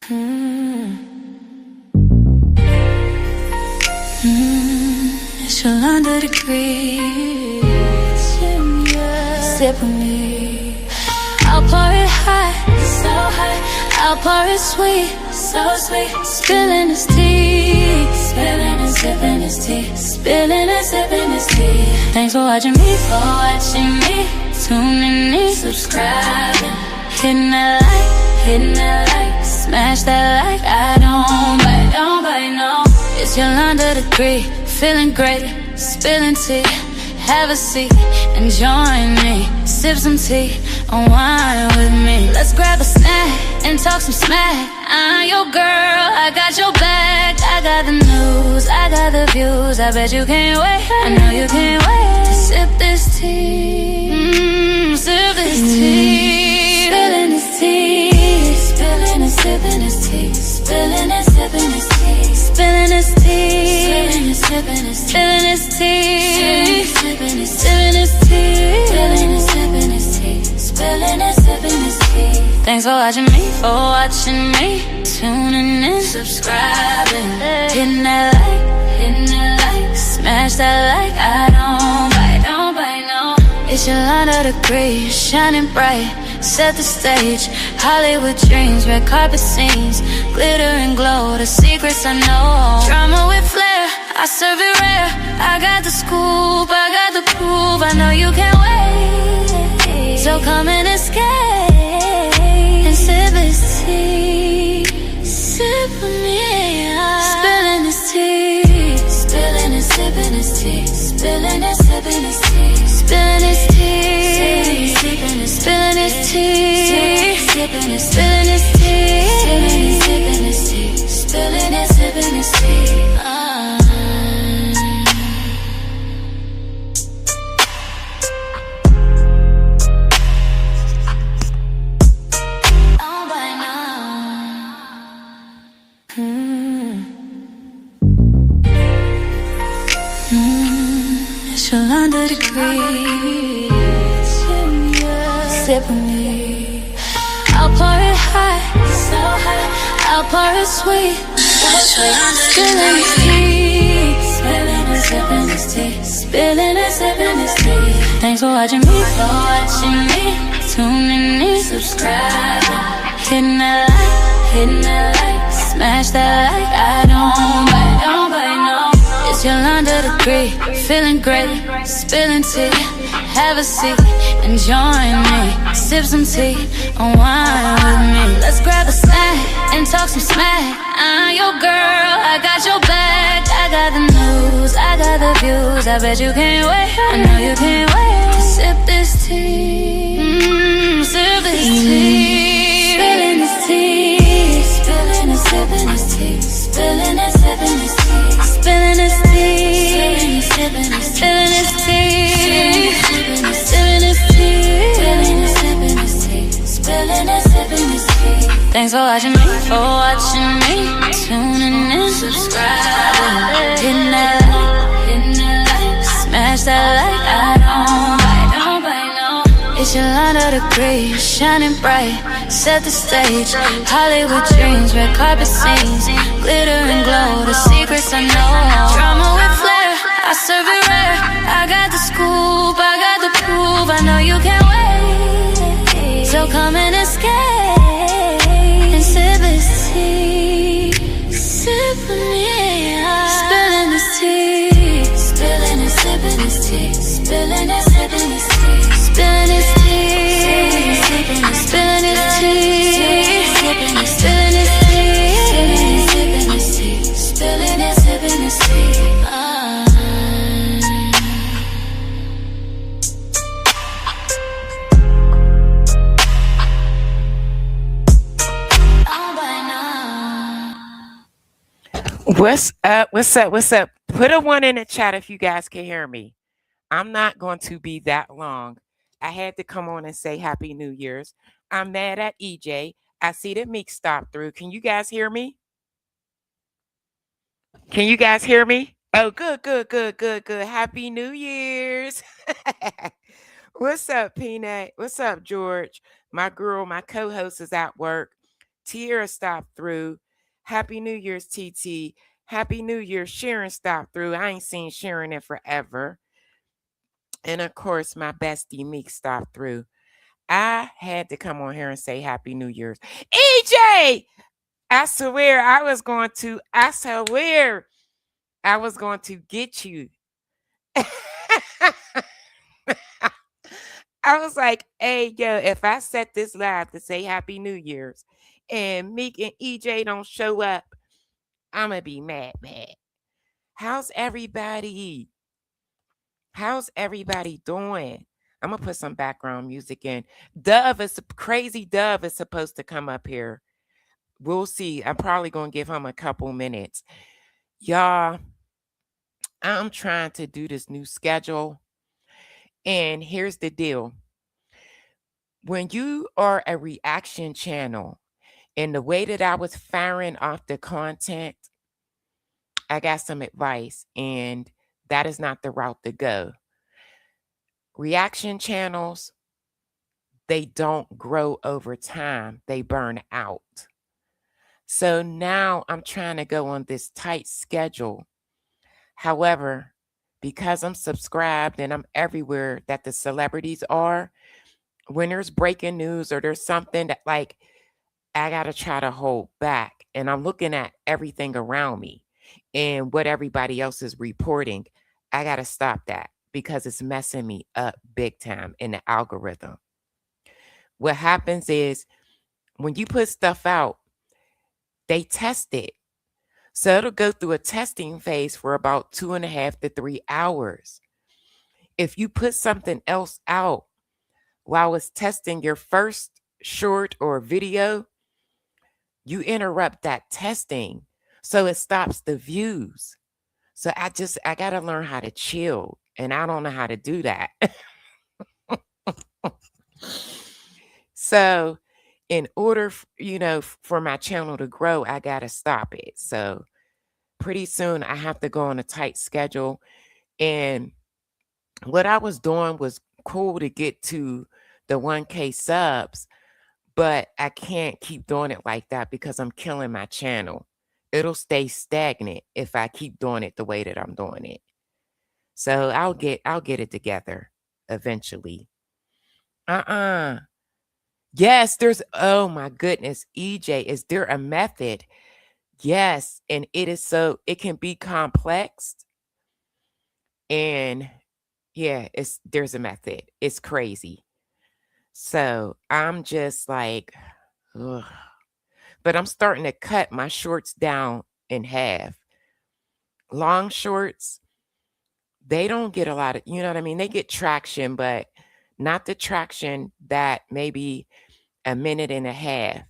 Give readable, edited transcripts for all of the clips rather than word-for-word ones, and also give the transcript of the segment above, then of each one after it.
It's your under degree. Sip with me. I'll pour it hot, so hot. I'll pour it sweet, so sweet. Spilling his tea, spilling and sipping his tea, spilling and sipping his tea. Thanks for watching me, tuning in, subscribing, hitting that like, smash that like. I don't bite, no. It's Yolanda degree, feeling great, spilling tea. Have a seat and join me. Sip some tea, unwind with me. Let's grab a snack and talk some smack. I'm your girl, I got your back. I got the news, I got the views. I bet you can't wait, I know you can't wait to sip this tea. Sip this tea. Spilling this tea. Spilling and sipping this tea. Spilling and sipping this tea. Spilling this tea. Spilling and sipping this tea. Spilling this tea. Sipping this tea. Spilling and sipping this tea. Spilling and sipping this tea. Thanks for watching me, tuning in, subscribing, hitting that like, smash that like. I don't bite, no. It's Yolanda degree, shining bright, set the stage. Hollywood dreams, red carpet scenes, glitter and glow, the secrets I know. Drama with flair, I serve it rare. I got the scoop, I got the proof. I know you can't wait, so come and escape and sip this tea. Sip with me. Spilling this tea, spilling and sipping this tea, spilling and sipping this tea, spilling this tea, spilling this tea, spilling this tea, spilling this tea, spilling and sipping this tea. It's Yolanda degree. Sip with me. I'll pour it hot, so hot. I'll pour it sweet, so sweet. Spilling this tea, spilling and sipping this tea, spilling and sipping this tea. Thanks for watching me, tuning in, subscribing, hitting that like, smash that like. I don't bite, no. It's Yolanda degree, feeling great, spilling tea. Have a seat and join me. Sip some tea, unwind with me. Let's grab a snack and talk some smack. I'm your girl, I got your back. I got the news, I got the views. I bet you can't wait, I know you can't wait to sip this tea. Sip this tea. Spilling this tea. Spilling and sipping this tea. Spilling and sipping this tea. Spilling this tea. Spilling this tea. Spilling this tea. Spilling and sipping this tea. Thanks for watching me, tuning in, subscribing, hitting that like, smash that like. I don't bite, no. It's Yolanda degree, shining bright, set the stage. Hollywood dreams, red carpet scenes, glitter and glow, the secrets I know. Drama with flair, I serve it rare. I got the scoop, I got the proof. I know you can't wait, so come and escape and sip this tea. Sip with me. Spilling this tea, spilling and sipping this tea, spilling and sipping this tea, spilling this tea, spilling this tea, spilling this tea, spilling and sipping this tea. What's up? What's up? Put a one in the chat if you guys can hear me. I'm not going to be that long. I had to come on and say Happy New Year's. I'm mad at EJ. I see the Meek stop through. Can you guys hear me? Can you guys hear me? Oh, good. Happy New Year's. What's up, Peanut? What's up, George? My girl, my co-host is at work. Tierra stopped through. Happy New Year's, TT. Happy New Year. Sharon stopped through. I ain't seen Sharon in forever. And of course, my bestie Meek stopped through. I had to come on here and say Happy New Year's. EJ! I swear I was going to get you. I was like, hey, yo, if I set this live to say Happy New Year's and Meek and EJ don't show up, I'm going to be mad. How's everybody? How's everybody doing? I'm going to put some background music in. Crazy Dove is supposed to come up here. We'll see. I'm probably going to give him a couple minutes. Y'all, I'm trying to do this new schedule. And here's the deal. When you are a reaction channel, and the way that I was firing off the content, I got some advice, and that is not the route to go. Reaction channels, they don't grow over time. They burn out. So now I'm trying to go on this tight schedule. However, because I'm subscribed and I'm everywhere that the celebrities are, when there's breaking news or there's something that like I got to try to hold back, and I'm looking at everything around me and what everybody else is reporting, I got to stop that because it's messing me up big time in the algorithm. What happens is when you put stuff out, they test it. So it'll go through a testing phase for about 2.5 to 3 hours. If you put something else out while it's testing your first short or video, you interrupt that testing. So it stops the views. So I got to learn how to chill. And I don't know how to do that. So in order, for my channel to grow, I got to stop it. So pretty soon I have to go on a tight schedule. And what I was doing was cool to get to the 1K subs, but I can't keep doing it like that because I'm killing my channel. It'll stay stagnant if I keep doing it the way that I'm doing it. So I'll get it together eventually. Yes, oh my goodness, EJ, is there a method? Yes, and it can be complex. And yeah, there's a method. It's crazy. So I'm just like, ugh. But I'm starting to cut my shorts down in half. Long shorts, they don't get a lot of, you know what I mean? They get traction, but not the traction that maybe a minute and a half,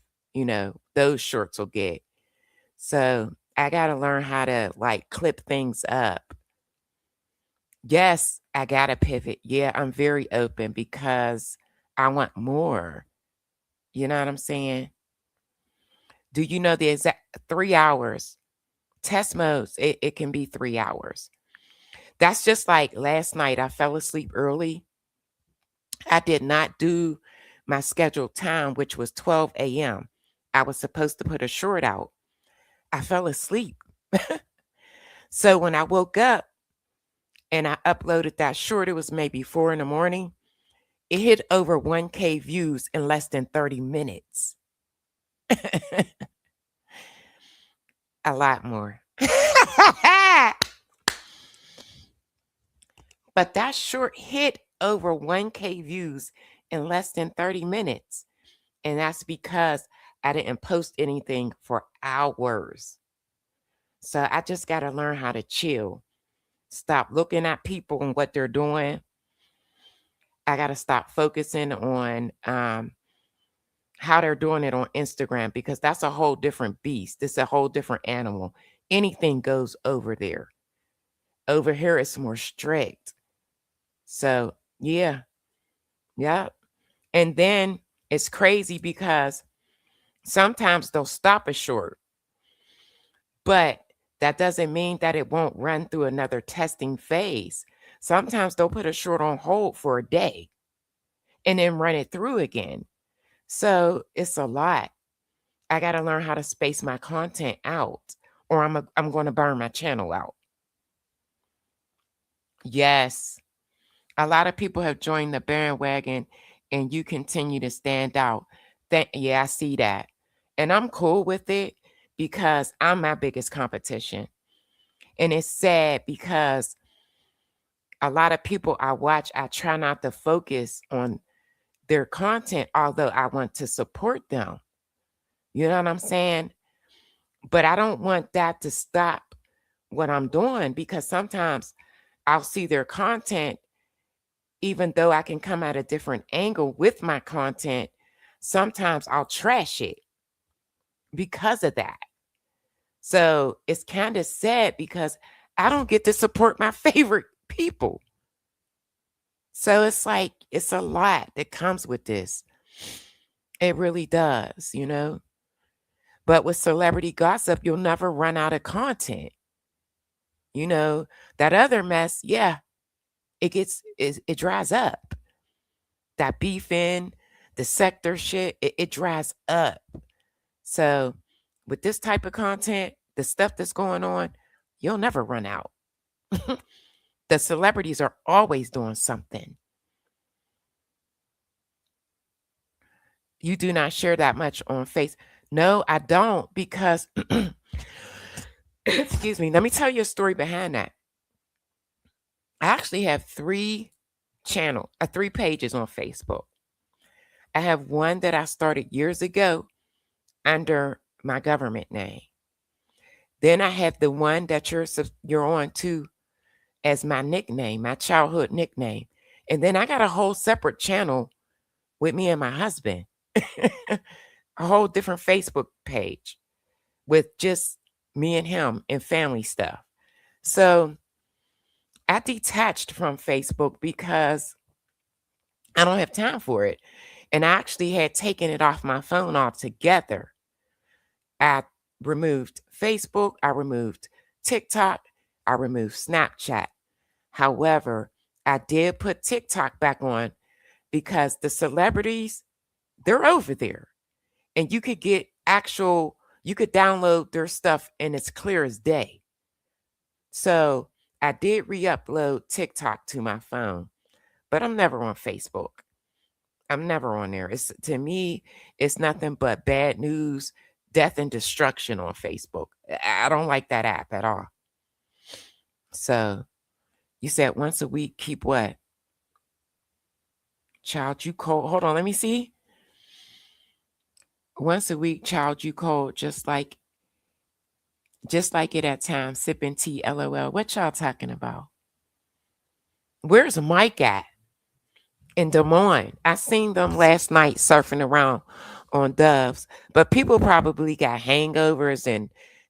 those shorts will get. So I got to learn how to like clip things up. Yes, I got to pivot. Yeah, I'm very open because I want more. You know what I'm saying? Do you know the exact 3 hours? Test modes, it can be 3 hours. That's just like last night. I fell asleep early. I did not do my scheduled time, which was 12 a.m. I was supposed to put a short out. I fell asleep. So when I woke up and I uploaded that short, it was maybe 4 a.m. It hit over 1K views in less than 30 minutes. A lot more. But that short hit over 1K views in less than 30 minutes. And that's because I didn't post anything for hours. So I just got to learn how to chill. Stop looking at people and what they're doing. I got to stop focusing on how they're doing it on Instagram, because that's a whole different beast. It's a whole different animal. Anything goes over there. Over here, it's more strict. So, yeah. And then it's crazy because sometimes they'll stop a short, but that doesn't mean that it won't run through another testing phase. Sometimes they'll put a short on hold for a day and then run it through again. So it's a lot. I got to learn how to space my content out, or I'm going to burn my channel out. Yes. A lot of people have joined the bandwagon and you continue to stand out. Yeah, I see that. And I'm cool with it because I'm my biggest competition. And it's sad because a lot of people I watch, I try not to focus on their content, although I want to support them. You know what I'm saying? But I don't want that to stop what I'm doing, because sometimes I'll see their content, even though I can come at a different angle with my content. Sometimes I'll trash it because of that. So it's kind of sad because I don't get to support my favorite people. So it's like, it's a lot that comes with this. It really does, you know. But with celebrity gossip, you'll never run out of content. You know, that other mess, yeah, it dries up. That beefing, the sector shit, it dries up. So with this type of content, the stuff that's going on, you'll never run out. The celebrities are always doing something. You do not share that much on Facebook. No, I don't, because excuse me, let me tell you a story behind that. I actually have three pages on Facebook. I have one that I started years ago under my government name. Then I have the one that you're on too as my nickname, my childhood nickname. And then I got a whole separate channel with me and my husband. A whole different Facebook page with just me and him and family stuff. So I detached from Facebook because I don't have time for it. And I actually had taken it off my phone altogether. I removed Facebook, I removed TikTok, I removed Snapchat. However, I did put TikTok back on because the celebrities, they're over there. And you could download their stuff and it's clear as day. So I did re-upload TikTok to my phone, but I'm never on Facebook. I'm never on there. To me, it's nothing but bad news, death, and destruction on Facebook. I don't like that app at all. So you said once a week, keep what? Child, you cold. Hold on, let me see. Once a week, child, you cold, just like it at times, sipping tea, LOL. What y'all talking about? Where's Mike at? In Des Moines. I seen them last night surfing around on Doves, but people probably got hangovers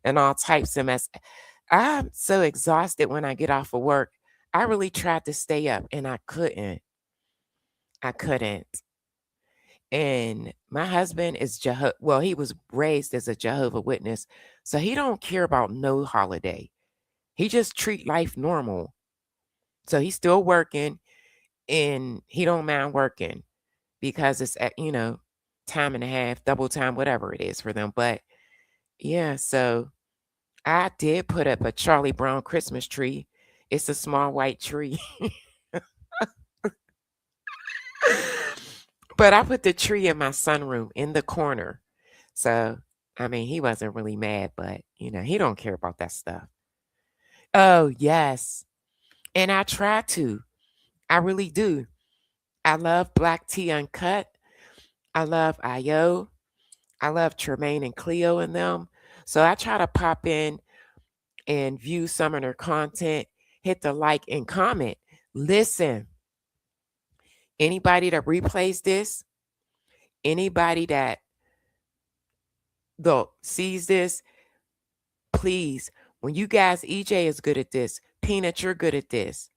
and all types of mess. I'm so exhausted when I get off of work. I really tried to stay up and I couldn't. And my husband is he was raised as a Jehovah Witness, so he don't care about no holiday. He just treat life normal. So he's still working and he don't mind working because it's at, time and a half, double time, whatever it is for them. But yeah, so I did put up a Charlie Brown Christmas tree. It's a small white tree. But I put the tree in my sunroom in the corner. So, I mean, he wasn't really mad, but, he don't care about that stuff. Oh, yes. And I try to. I really do. I love Black Tea Uncut. I love Io. I love Tremaine and Cleo and them. So I try to pop in and view some of their content, hit the like and comment. Listen, anybody that replays this, anybody that sees this, please, when you guys, EJ is good at this, Peanut, you're good at this.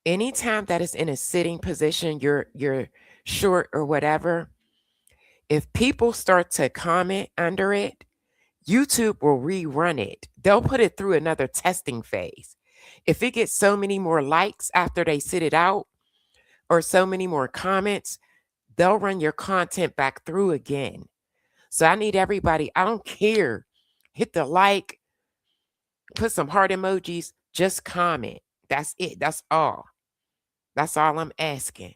Anytime that is in a sitting position, you're short or whatever, if people start to comment under it, YouTube will rerun it. They'll put it through another testing phase. If it gets so many more likes after they sit it out or so many more comments, they'll run your content back through again. So I need everybody, I don't care. Hit the like, put some heart emojis, just comment. That's it. That's all. That's all I'm asking.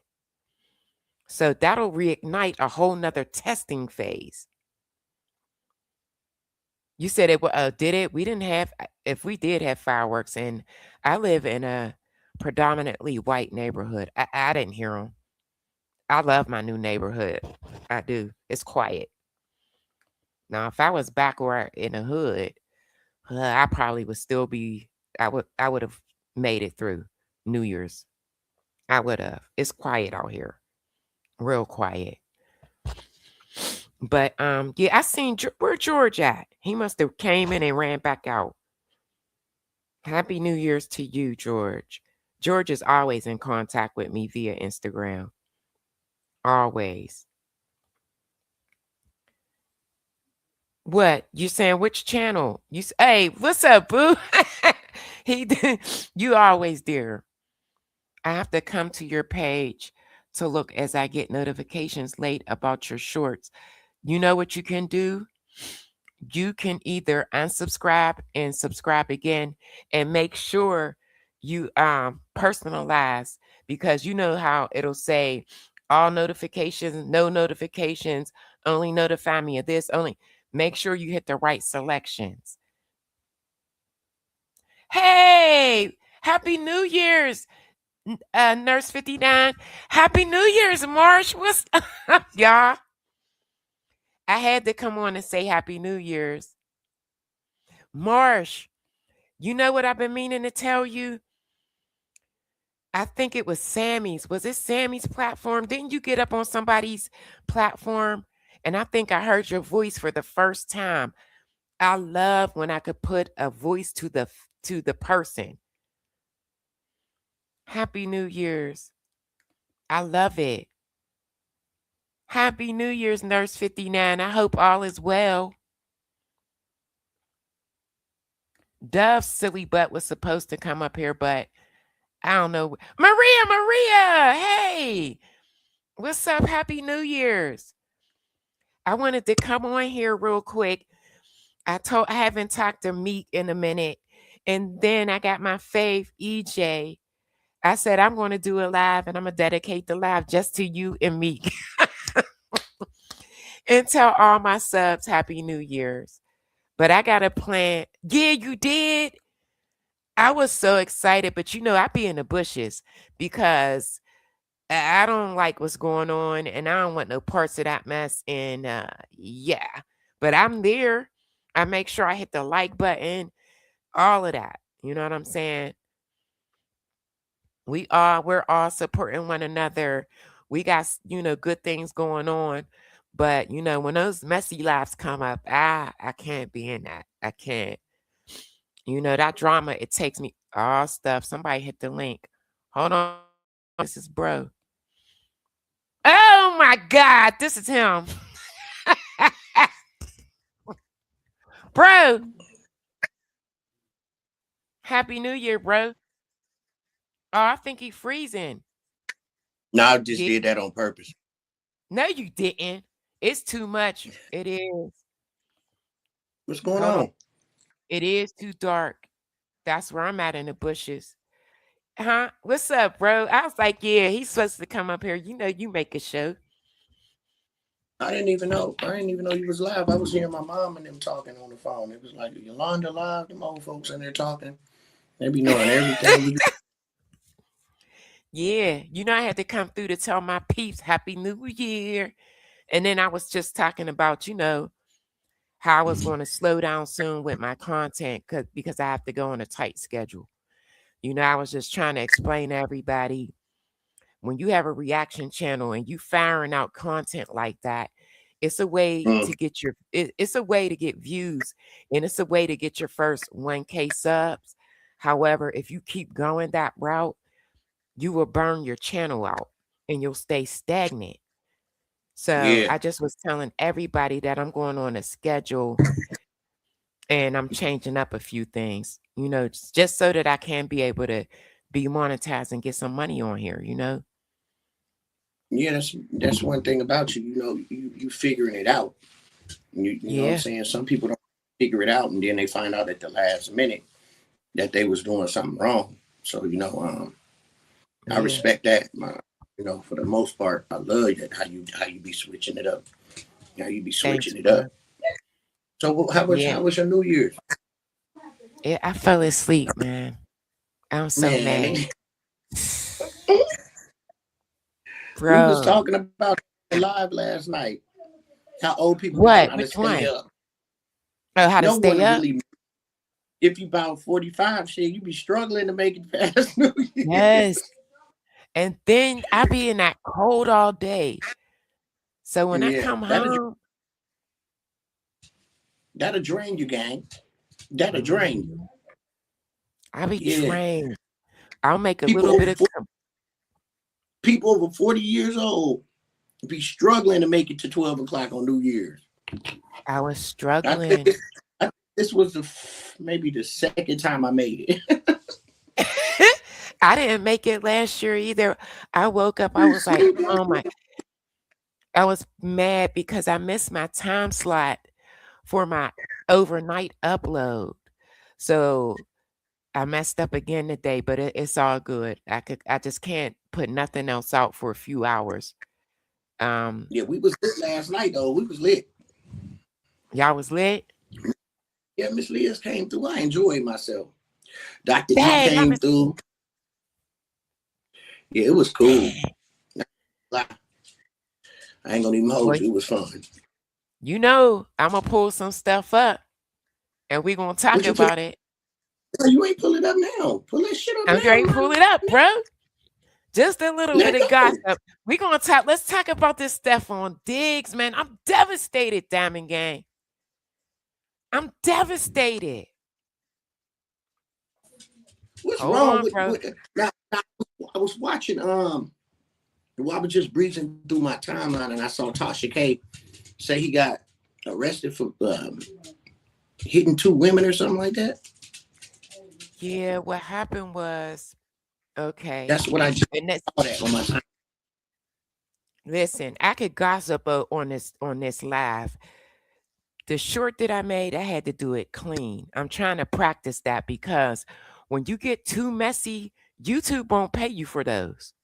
So that'll reignite a whole nother testing phase. You said it did it? We didn't have, if we did have fireworks, and I live in a predominantly white neighborhood. I didn't hear them. I love my new neighborhood. I do. It's quiet. Now, if I was back or in the hood, I probably would still be. I would have made it through New Year's. I would have. It's quiet out here, real quiet. But yeah, I seen where George at. He must have came in and ran back out. Happy New Year's to you, George. George is always in contact with me via Instagram. Always. What you saying? Which channel? Hey, what's up, boo? You always dear. I have to come to your page to look as I get notifications late about your shorts. You know what you can do? You can either unsubscribe and subscribe again, and make sure you personalize, because you know how it'll say all notifications, no notifications, only notify me of this, only. Make sure you hit the right selections. Hey, Happy New Year's, Nurse 59. Happy New Year's, Marsh. What's up, y'all? I had to come on and say Happy New Year's. Marsh, you know what I've been meaning to tell you? I think it was Sammy's. Was it Sammy's platform? Didn't you get up on somebody's platform? And I think I heard your voice for the first time. I love when I could put a voice to the person. Happy New Year's. I love it. Happy New Year's, Nurse 59. I hope all is well. Dove's silly butt was supposed to come up here, but I don't know. Maria, hey. What's up? Happy New Year's. I wanted to come on here real quick. I haven't talked to Meek in a minute. And then I got my fave, EJ. I said, I'm going to do a live, and I'm going to dedicate the live just to you and Meek. And tell all my subs Happy New Year's. But I got a plan. Yeah, you did. I was so excited, but I be in the bushes because I don't like what's going on, and I don't want no parts of that mess. And yeah, but I'm there. I make sure I hit the like button, all of that. You know what I'm saying? We're all supporting one another. We got, good things going on. But when those messy lives come up, I can't be in that. I can't. That drama, it takes me all stuff. Somebody hit the link. Hold on. This is bro. Oh my God, this is him. Bro. Happy New Year, bro. Oh, I think he freezing. No, I just did that on purpose. No, you didn't. It's too much. It is. What's going on? It is too dark. That's where I'm at in the bushes. Huh? What's up, bro? I was like, yeah, he's supposed to come up here. You make a show. I didn't even know you was live. I was hearing my mom and them talking on the phone. It was like Yolanda live, them old folks in there talking. They be knowing everything. Yeah, I had to come through to tell my peeps Happy New Year. And then I was just talking about, how I was going to slow down soon with my content because I have to go on a tight schedule. I was just trying to explain to everybody, when you have a reaction channel and you firing out content like that, it's a way to get it's a way to get views, and it's a way to get your first 1K subs. However, if you keep going that route, you will burn your channel out and you'll stay stagnant. So I just was telling everybody that I'm going on a schedule and I'm changing up a few things, just so that I can be able to be monetized and get some money on here, Yeah, that's one thing about you. You figuring it out. You know what I'm Yeah. saying? Some people don't figure it out, and then they find out at the last minute that they was doing something wrong. So I Yeah. respect that. For the most part, I love that how you be switching it up. How you be Thanks, switching it bro. up. So how Yeah. was your New Year's, I fell asleep, man. I'm so man? mad. We was Bro. talking about live last night. How old people be What? trying to Which stay one? up. Oh, how to No stay one up? really. If you about 45, shit, you be struggling to make it past New Year's. Yes. And then I be in that cold all day. So when I Yeah, come home, that'll drain you, gang. That'll drain you. I be Yeah. trained. I'll make a People little bit over of people over 40 years old be struggling to make it to 12 o'clock on New Year's. I was I struggling. think this was maybe the second time I made it. I didn't make it last year either. I woke up, I was like, oh my, I was mad because I missed my time slot for my overnight upload. So I messed up again today, but it's all good. I just can't put nothing else out for a few hours. Yeah, we was lit last night though. We was lit. Y'all was lit? Yeah, Miss Leah's came through. I enjoyed myself. Dr. E Dang, came through. Yeah, it was cool. I ain't gonna even hold you. It was fun. You know, I'm gonna pull some stuff up and we're gonna talk about it. You ain't pull it up now. Pull that shit up. I'm going to pull it up, bro. Just a little bit of gossip. We're gonna talk. Let's talk about this Stefon Diggs, man. I'm devastated, Diamond Gang. I'm devastated. What's wrong with now, I was watching I was just breezing through my timeline and I saw Tasha K say he got arrested for hitting 2 women or something like that. Yeah, what happened was, okay. That's what I just saw that on my time. Listen, I could gossip on this live. The short that I made, I had to do it clean. I'm trying to practice that because when you get too messy, YouTube won't pay you for those.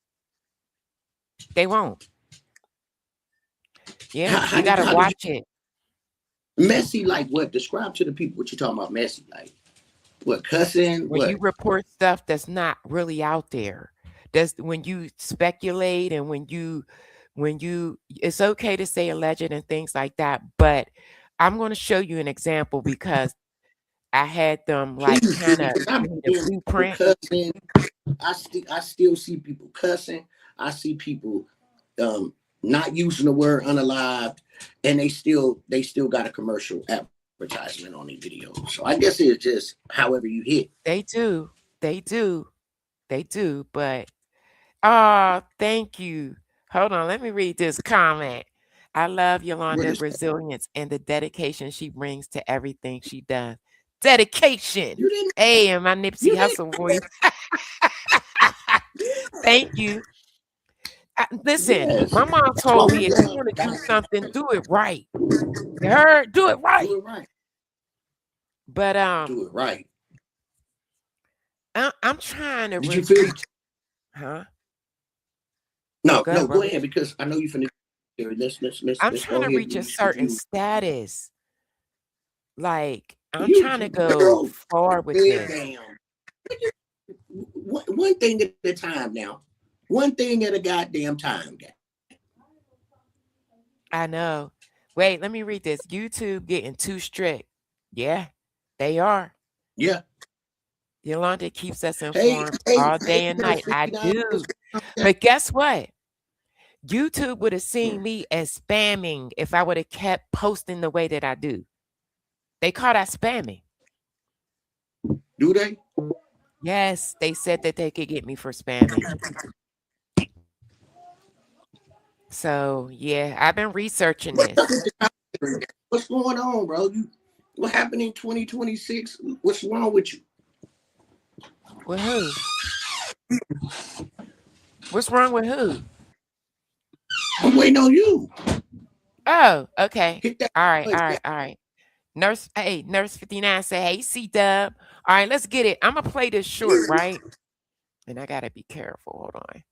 They won't. Yeah, you gotta watch it. Messy like what? Describe to the people what you're talking about. Messy like what? Cussing? When what? You report stuff that's not really out there. That's when you speculate and when you it's okay to say alleged and things like that, but I'm going to show you an example because I had them like kind of the blueprint. Cussing. I still see people cussing. I see people not using the word unalived, and they still got a commercial advertisement on their videos. So I guess it's just however you hit. They do, but thank you. Hold on, let me read this comment. I love Yolanda's resilience and the dedication she brings to everything she does. Dedication. Hey, and my Nipsey Hussle voice. Thank you. Listen, my mom told me if you want to do something, do it right. You heard? Do it right. Do it right. But do it right. I'm trying to. Did you feel? Huh? No, go ahead because I know you finished. I'm trying to reach a certain status. Like I'm trying to go far with this. One thing at a time now. One thing at a goddamn time, guy. I know. Wait, let me read this. YouTube getting too strict. Yeah, they are. Yeah. Yolanda keeps us informed all day and night. I do. But guess what? YouTube would have seen me as spamming if I would have kept posting the way that I do. They call that spamming. Do they? Yes, they said that they could get me for spamming. So, yeah, I've been researching this. What's going on, bro? What happened in 2026? What's wrong with you? With who? What's wrong with who? I'm waiting on you. Oh, okay. Hit that All right, all button. right, all right. Nurse 59 say, hey, C-Dub. All right, let's get it. I'm gonna play this short, right? And I gotta be careful. Hold on.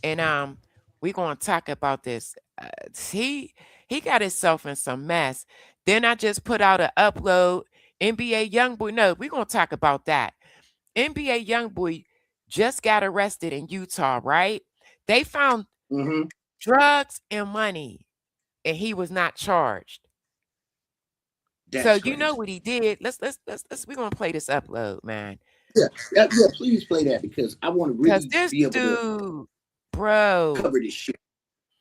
And we're gonna talk about this. He got himself in some mess. Then I just put out an upload. NBA YoungBoy. No, we're gonna talk about that. NBA YoungBoy just got arrested in Utah, right? They found Mm-hmm. drugs and money, and he was not charged. That's So crazy. you know what he did. Let's we're gonna play this upload, man. Yeah, please play that because I want to Because really this be able to dude, bro, cover this shit.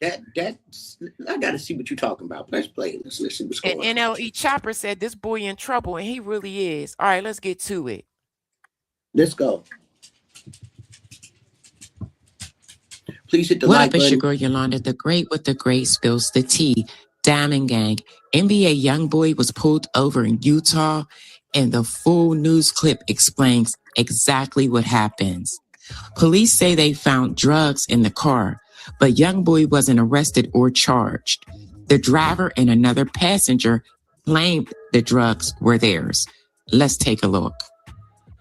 That's I gotta see what you're talking about. Let's play it. Let's see what's and going on. NLE Chopper said this boy in trouble, and he really is. All right, let's get to it. Let's go. Please hit the What like up, it's button. your girl Yolanda, the great with the great spills the tea. Diamond Gang. NBA YoungBoy was pulled over in Utah, and the full news clip explains exactly what happens. Police say they found drugs in the car, but YoungBoy wasn't arrested or charged. The driver and another passenger claimed the drugs were theirs. Let's take a look.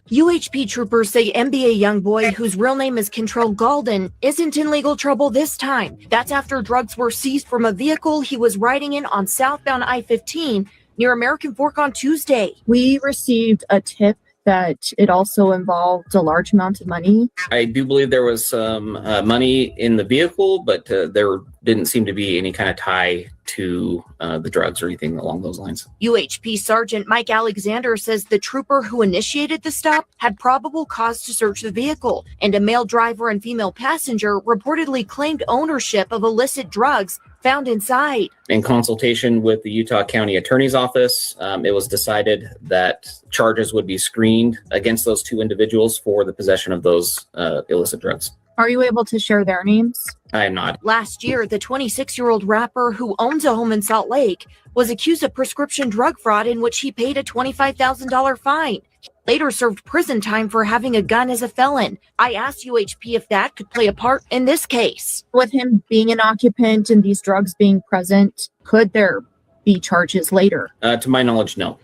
UHP troopers say NBA YoungBoy, whose real name is Control Galden, isn't in legal trouble this time. That's after drugs were seized from a vehicle he was riding in on southbound I-15 near American Fork on Tuesday. We received a tip that it also involved a large amount of money. I do believe there was some money in the vehicle, but there didn't seem to be any kind of tie to the drugs or anything along those lines. UHP Sergeant Mike Alexander says the trooper who initiated the stop had probable cause to search the vehicle, and a male driver and female passenger reportedly claimed ownership of illicit drugs found inside. In consultation with the Utah County Attorney's Office, it was decided that charges would be screened against those two individuals for the possession of those illicit drugs. Are you able to share their names? I am not. Last year, the 26-year-old rapper who owns a home in Salt Lake was accused of prescription drug fraud in which he paid a $25,000 fine. He later served prison time for having a gun as a felon. I asked UHP if that could play a part in this case. With him being an occupant and these drugs being present, could there be charges later? To my knowledge, no.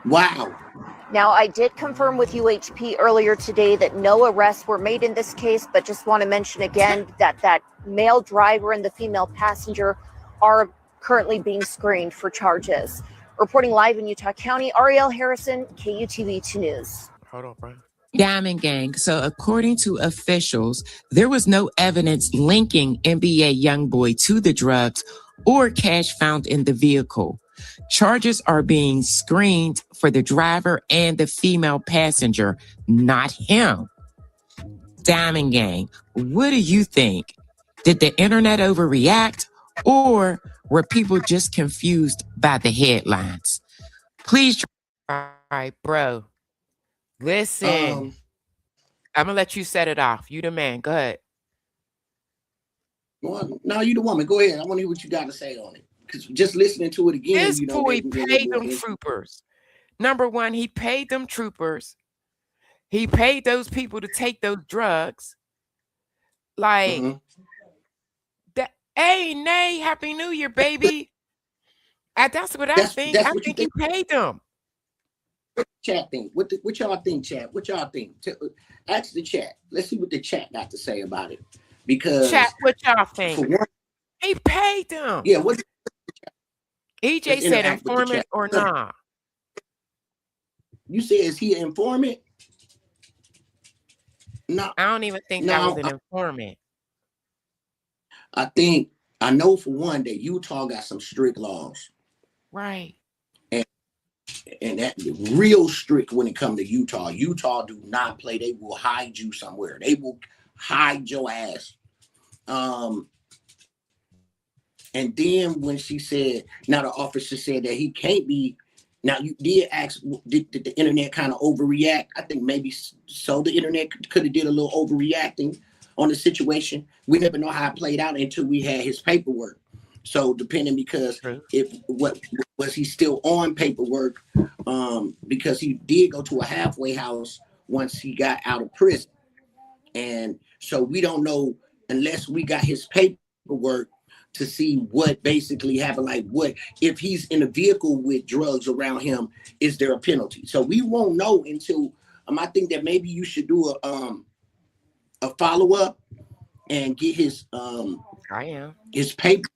Wow. Now, I did confirm with UHP earlier today that no arrests were made in this case, but just want to mention again that that male driver and the female passenger are currently being screened for charges. Reporting live in Utah County, Ariel Harrison, KUTV 2 News. Hold on, bro. Diamond Gang. So according to officials, there was no evidence linking NBA YoungBoy to the drugs or cash found in the vehicle. Charges are being screened for the driver and the female passenger, not him. Diamond Gang, what do you think? Did the internet overreact, or were people just confused by the headlines? Please. All right, bro. Listen, I'm gonna let you set it off. You the man. Go ahead. Well, no, you the woman. Go ahead. I want to hear what you got to say on it. Because just listening to it again, This boy paid them troopers. Number one, he paid them troopers. He paid those people to take those drugs. Like that. Hey, Nay, Happy New Year, baby. That's what I think. I think he paid them. Chat thing. What y'all think, chat? What y'all think? Ask the chat. Let's see what the chat got to say about it. Because chat, what y'all think? He paid them. Yeah, what EJ said informant or nah? You said, is he an informant? No. I don't even think that was an informant. I know for one that Utah got some strict laws. Right. And that real strict when it comes to Utah. Utah do not play. They will hide you somewhere. They will hide your ass. And then when she said, now the officer said that he can't be. Now you did ask, did the internet kind of overreact? I think maybe so. The internet could have did a little overreacting on the situation. We never know how it played out until we had his paperwork. So depending, because if what was he still on paperwork, because he did go to a halfway house once he got out of prison. And so we don't know unless we got his paperwork to see what basically happened. Like, what if he's in a vehicle with drugs around him? Is there a penalty? So we won't know until I think that maybe you should do a follow-up and get his his paper,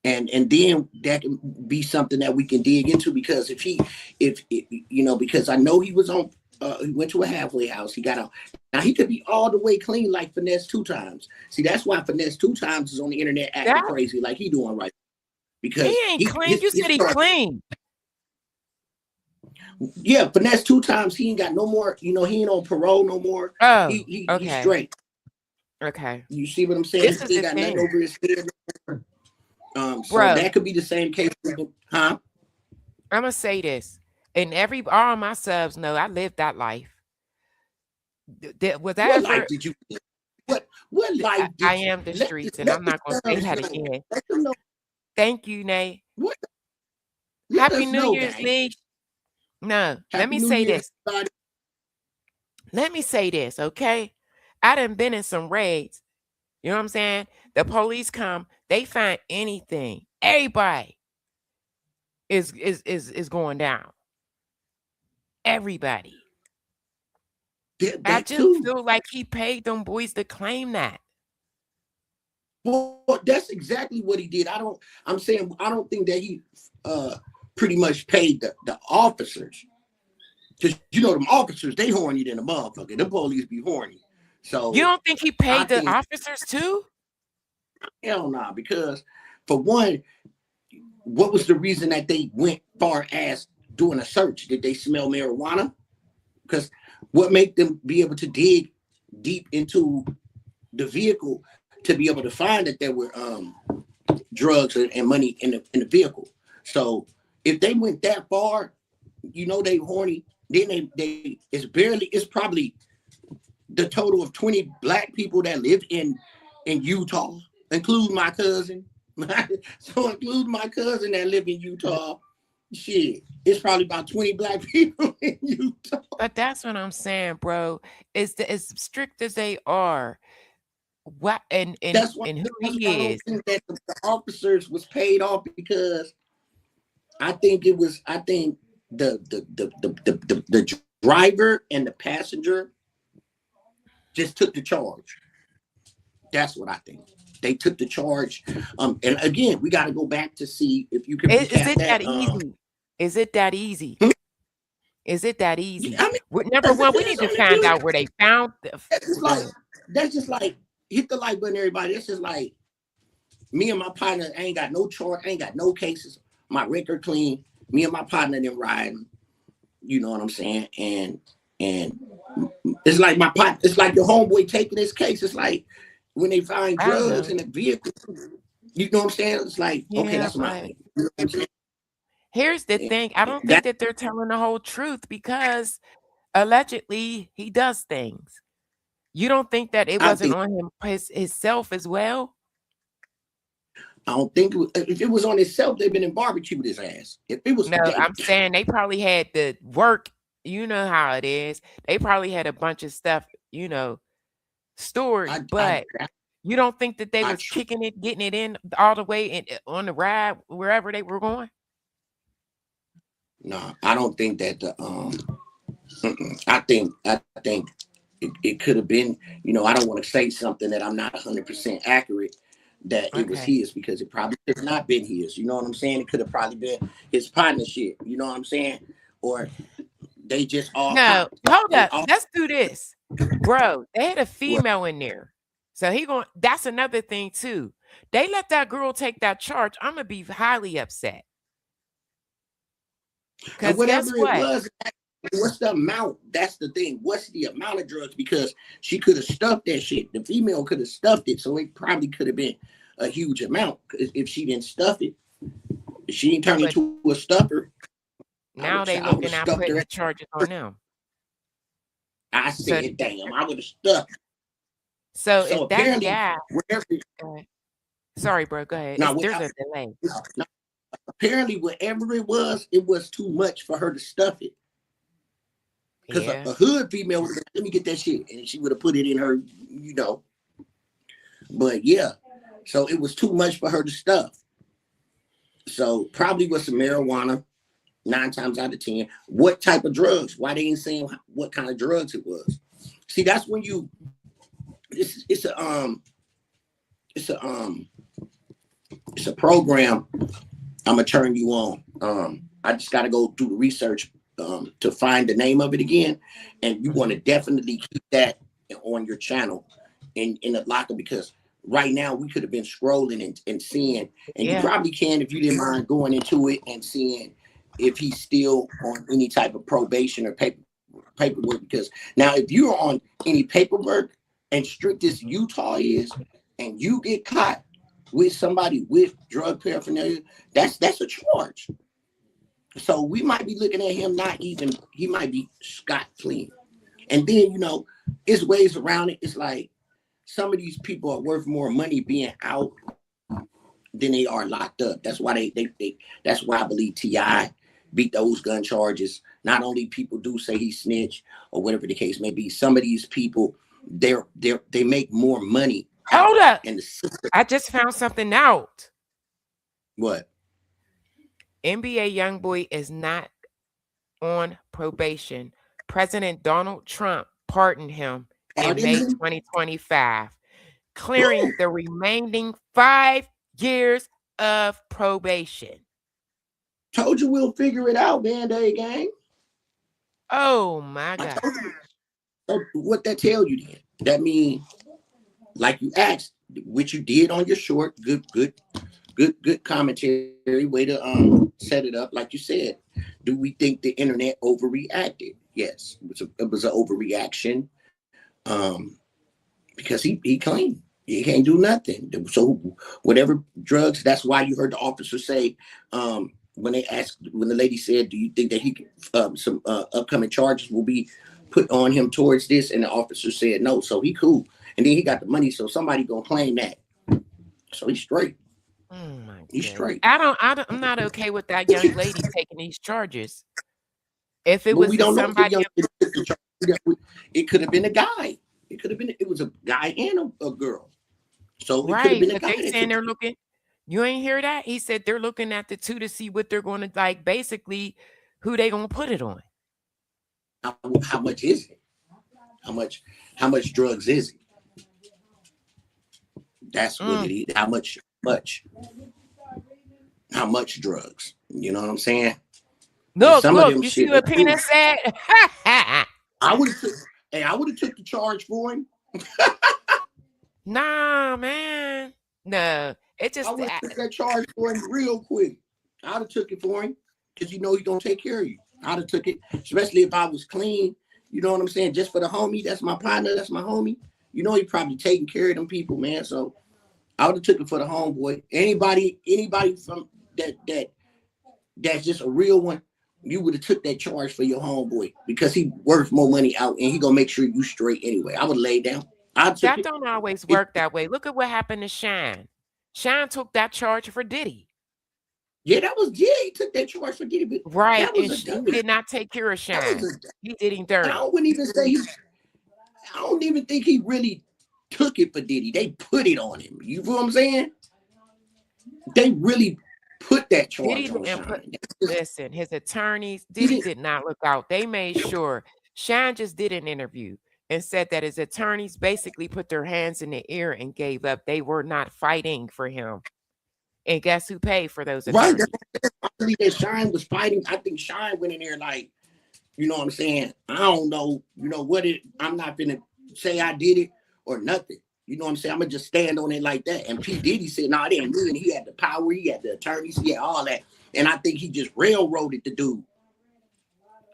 and then that can be something that we can dig into, because if because I know he was on he went to a halfway house, he got out. Now he could be all the way clean like Finesse 2 Times. See, that's why Finesse 2 Times is on the internet acting crazy like he doing right, because he ain't clean. You said he clean. Yeah, Finesse 2 Times, he ain't got no more, he ain't on parole no more. Oh, he's okay. straight. Okay. You see what I'm saying? He got nothing over his head. So that could be the same case. Huh? I'm gonna say this, and all my subs know I lived that life. What life did you live? What life did I am the streets, and I'm not gonna say that again. Thank you, Nay. Happy New Year's, Lee. No, let me say this. Let me say this, okay? I done been in some raids. You know what I'm saying? The police come, they find anything. Everybody is going down. Everybody. I just feel like he paid them boys to claim that. Well, that's exactly what he did. I don't think that he pretty much paid the officers. Because them officers, they horny than a motherfucker. The police be horny. So you don't think he paid the officers too? Hell nah, because for one, what was the reason that they went far as doing a search? Did they smell marijuana? Because what made them be able to dig deep into the vehicle to be able to find that there were drugs and money in the vehicle? So if they went that far, they horny. Then it's probably the total of 20 black people that live in Utah, include my cousin. So include my cousin that live in Utah. Shit, it's probably about 20 black people in Utah. But that's what I'm saying, bro. As strict as they are, what and who he is. I don't think that the officers was paid off, because I think the driver and the passenger just took the charge. That's what I think. They took the charge. And again, we got to go back to see if you can. Is it that easy? Is it that easy? Is it that easy? I mean, number one, we need to find out where they found. That's just like hit the like button, everybody. That's just like me and my partner ain't got no charge, ain't got no cases. My record clean. Me and my partner then riding. You know what I'm saying? And it's like it's like your homeboy taking his case. It's like when they find drugs in the vehicle. You know what I'm saying? It's like, okay, that's my thing. You know what I'm saying? Here's the thing. I don't think that they're telling the whole truth, because allegedly he does things. You don't think that it wasn't on him himself as well? I don't think if it was on himself, they've been in barbecue his ass. If it was, I'm saying they probably had the work. You know how it is. They probably had a bunch of stuff, stored. But you don't think that they was kicking it, getting it in all the way on the ride wherever they were going? No, I don't think that I think it could have been, I don't want to say something that I'm not 100% accurate that it was his, because it probably could have not been his. You know what I'm saying? It could have probably been his partnership. You know what I'm saying? Or they just all. No, hold up. Let's do this, bro. They had a female in there, so that's another thing too. They let that girl take that charge. I'm gonna be highly upset. Because guess what? What's the amount? That's the thing. What's the amount of drugs? Because she could have stuffed that shit. The female could have stuffed it, so it probably could have been a huge amount. If she didn't stuff it, if she didn't turn into a stuffer. Now they looking at putting the charges on them. I said, damn, I would have stuffed. So if that guy, sorry, bro, go ahead. There's a delay. Apparently, whatever it was too much for her to stuff it. Because a hood female would have, let me get that shit, and she would have put it in her, But yeah, so it was too much for her to stuff. So probably with some marijuana, 9 times out of 10. What type of drugs? Why they ain't saying what kind of drugs it was? See, that's when you. It's a program. I'm gonna turn you on. I just got to go do the research to find the name of it again, and you want to definitely keep that on your channel in the locker, because right now we could have been scrolling and seeing, and you probably can if you didn't mind going into it and seeing if he's still on any type of probation or paperwork. Because now if you're on any paperwork, and strict as Utah is, and you get caught with somebody with drug paraphernalia, that's a charge. So we might be looking at him he might be scot clean. And then, you know, it's ways around it. It's like some of these people are worth more money being out than they are locked up. That's why that's why I believe T.I. beat those gun charges. Not only people do say he snitched or whatever the case may be, some of these people, they make more money. Hold up. In the system. I just found something out. What? NBA YoungBoy is not on probation. President Donald Trump pardoned him in May 2025, clearing the remaining 5 years of probation. Told you we'll figure it out, Band-Aid gang. Oh my God. So what that tell you then? That means, like you asked, which you did on your short, good commentary, way to set it up. Like you said, do we think the internet overreacted? Yes, it was an overreaction. Because he claimed he can't do nothing. So whatever drugs, that's why you heard the officer say, when the lady said, do you think that some upcoming charges will be put on him towards this? And the officer said no, so he cool. And then he got the money, so somebody gonna claim that. So he's straight. Oh my God. He's straight. I'm not okay with that young lady taking these charges. If it was we don't somebody, know it could have been a guy. It was a guy and a girl. So it could have been a guy. They saying they're looking. You ain't hear that? He said they're looking at the two to see what they're going to, like, basically who they gonna put it on. How much is it? How much drugs is it? That's what it is. How much drugs? You know what I'm saying? Look, you see what Peanut said? I would have took the charge for him. Nah, man. No. It just I would have took that charge for him real quick. I'd have took it for him because you know he's gonna take care of you. I'd have took it, especially if I was clean. You know what I'm saying? Just for the homie, that's my partner, that's my homie. You know he probably taking care of them people, man. So I would have took it for the homeboy. Anybody from that's just a real one, you would have took that charge for your homeboy because he worth more money out and he gonna make sure you straight anyway. I would lay down. That don't always work that way. Look at what happened to Shine. Shine took that charge for Diddy. Yeah, he took that charge for Diddy. But right, and he did not take care of Shine. He did him dirty. I don't even think he really took it for Diddy. They put it on him. You feel what I'm saying? They really put that charge on Shine. Listen, his attorneys, Diddy did not look out. They made sure. Shine just did an interview and said that his attorneys basically put their hands in the air and gave up. They were not fighting for him. And guess who paid for those attorneys? Right. I believe that Shine was fighting. I think Shine went in there like, you know what I'm saying? I don't know, I'm not gonna say I did it or nothing. You know what I'm saying? I'm gonna just stand on it like that. And P. Diddy said, no, it ain't me. And he had the power, he had the attorneys, he had all that. And I think he just railroaded the dude.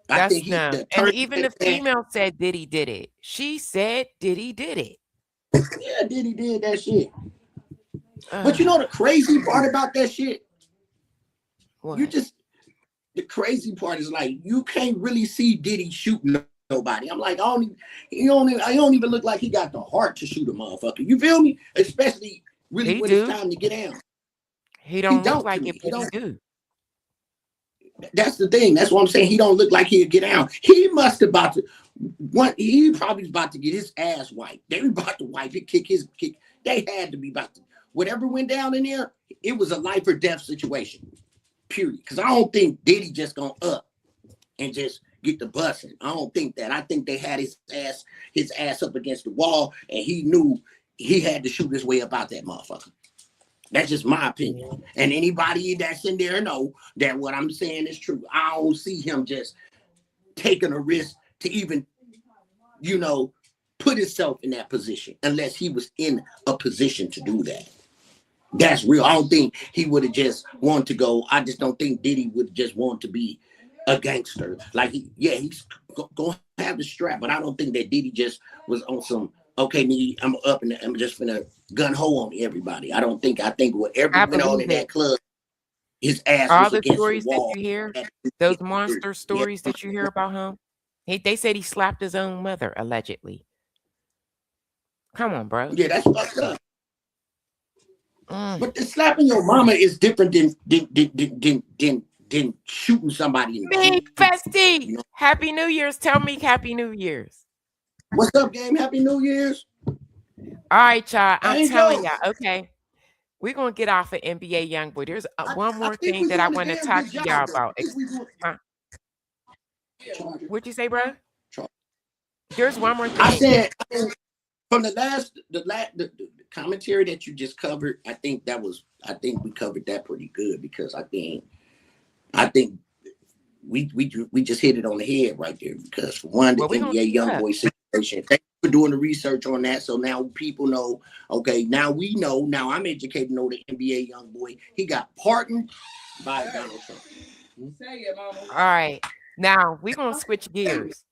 And even the female said Diddy did it. She said Diddy did it. Yeah, Diddy did that shit. But you know the crazy part about that shit? What? The crazy part is like you can't really see Diddy shoot nobody. I'm like, I don't even look like he got the heart to shoot a motherfucker. You feel me? Especially really when it's time to get down. He don't look like it, but he do. That's the thing. That's what I'm saying. He don't look like he'll get down. He must about to. he probably was about to get his ass wiped. They were about to wipe it, kick. They had to be about to. Whatever went down in there, it was a life or death situation. Period. Because I don't think Diddy just gonna up and just get the busing. I don't think that. I think they had his ass up against the wall, and he knew he had to shoot his way up out that motherfucker. That's just my opinion. And anybody that's in there know that what I'm saying is true. I don't see him just taking a risk to even, put himself in that position unless he was in a position to do that. That's real. I don't think he would have just wanted to go. I just don't think Diddy would just want to be a gangster. Like, he's going to have the strap, but I don't think that Diddy just was on some, okay, I'm up and I'm just going to gun ho on everybody. I think whatever went on in that club, his ass All was the against stories the wall. that you hear, those monster stories that you hear about him, they said he slapped his own mother, allegedly. Come on, bro. Yeah, that's fucked up. But the slapping your mama is different than shooting somebody in the Me, head. Festy. Happy New Year's. Tell me Happy New Year's. What's up, game? Happy New Year's. All right, y'all. I'm Thank telling you. y'all. Okay. We're going to get off of NBA Youngboy. There's one more think thing we that I doing a want to damn talk good to job, y'all though. about. I think we doing- Huh? Charger. What'd you say, bro? Charger. There's one more thing. I said from the commentary that you just covered, I think we covered that pretty good, because I think we just hit it on the head right there, because for one, the Well, we gonna NBA keep Youngboy situation. Thank you for doing the research on that. So now people know, okay, now we know, now I'm educated to know the NBA Youngboy, he got pardoned by Donald Trump. All right. Now we're going to switch gears.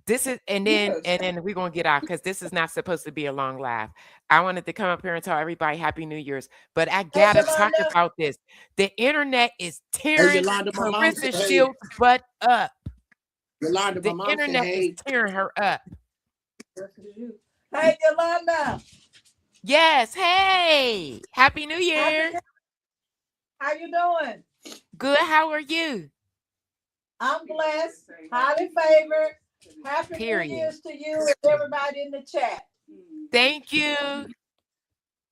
This is, and then we're going to get out, because this is not supposed to be a long laugh. I wanted to come up here and tell everybody Happy New Year's, but I got to talk about this. The internet is tearing Yolanda, my mom Clarissa said, hey. Shields' butt up. Yolanda, The my mom internet said, is hey. tearing her up. Hey, Yolanda. Yes. Hey, Happy New Year. How you doing? Good. How are you? I'm blessed, highly favored. Happy Period. New Year's to you and everybody in the chat. Thank you.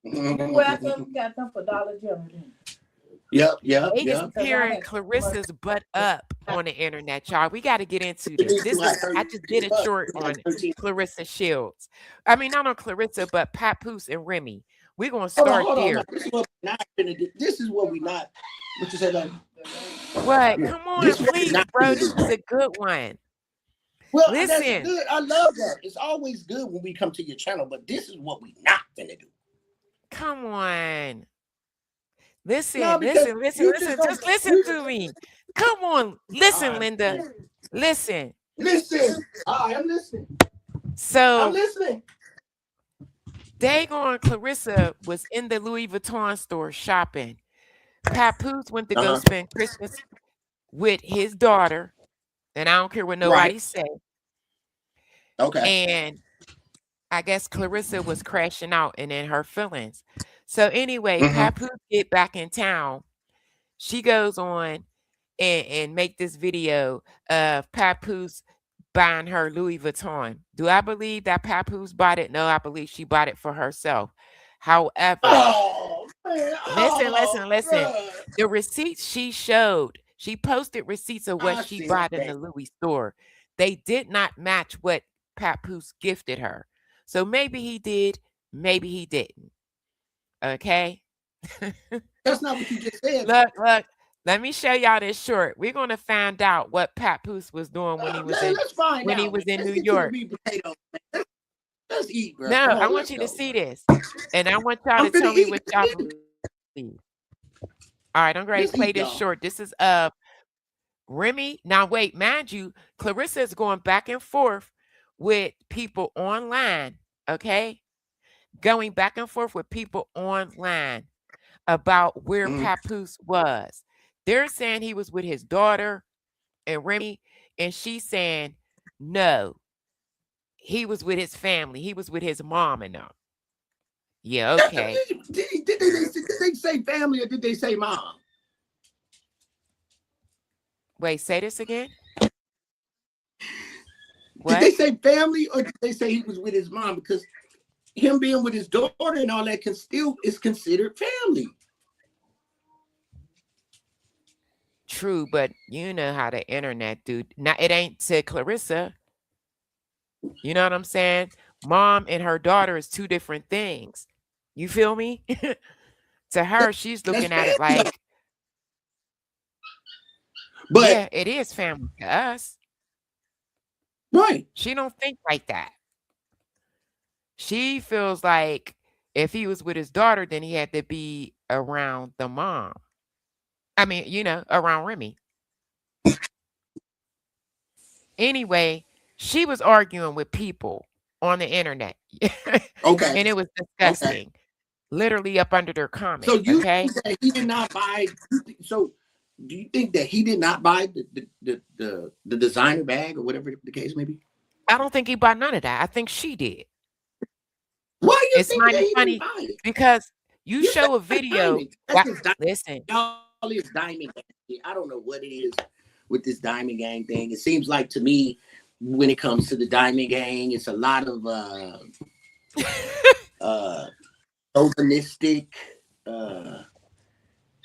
You're welcome. Got them for Dollar General. Yep. They just tearing Clarissa's butt up on the internet, y'all. We got to get into this. I just did a short on Clarissa Shields. I mean, not on Clarissa, but Papoose and Remy. We're gonna start there. This is what we not. What you said? What? Come on, This what we please, not bro. finna This do. is a good one. Well, Listen. that's good. I love that. It's always good when we come to your channel, but this is what we not gonna do. Come on. Listen, No, because listen. you Just just don't- listen to me. Come on. Listen, Linda. Listen. Listen. I'm listening. So I'm listening. Dagon Clarissa was in the Louis Vuitton store shopping. Papoose went to go spend Christmas with his daughter, and I don't care what nobody say. Okay. And I guess Clarissa was crashing out and in her feelings. So anyway, Papoose get back in town. She goes on and make this video of Papoose buying her Louis Vuitton. Do I believe that Papoose bought it? No, I believe she bought it for herself. However, listen. The receipts she showed, she posted receipts of what she bought in the Louis store. They did not match what Papoose gifted her. So maybe he did, maybe he didn't. Okay? That's not what you just said. Look. Let me show y'all this short. We're gonna find out what Papoose was doing when he was in New York. Let's eat, bro. No, On, I want you to see this, and I want y'all to tell me what y'all believe. All right, I'm going to play this short. This is Remy. Now wait, mind you, Clarissa is going back and forth with people online. Okay, going back and forth with people online about where Papoose was. They're saying he was with his daughter and Remy, and she's saying no, he was with his family. He was with his mom and them. Yeah, okay. Did they say family or did they say mom? Wait, say this again. What? they say family or did they say he was with his mom? Because him being with his daughter and all that is considered family. True, but you know how the internet do. Now it ain't to Clarissa. You know what I'm saying? Mom and her daughter is two different things. You feel me? To her, she's That's looking at it family. like, But yeah, it is family to us. right. She don't think like that. She feels like if he was with his daughter, then he had to be around the mom. I mean, around Remy. Anyway, she was arguing with people on the internet. Okay. And it was disgusting. Literally up under their comments. So you Okay. think that he did not buy? So do you think that he did not buy the designer bag or whatever the case may be? I don't think he bought none of that. I think she did. Why you It's think that mighty he funny didn't buy it? because you You show a think that's video. diamond. That's just diamond. Listen, Y'all is diamond gang. I don't know what it is with this diamond gang thing. It seems like to me, when it comes to the diamond gang, it's a lot of chauvinistic.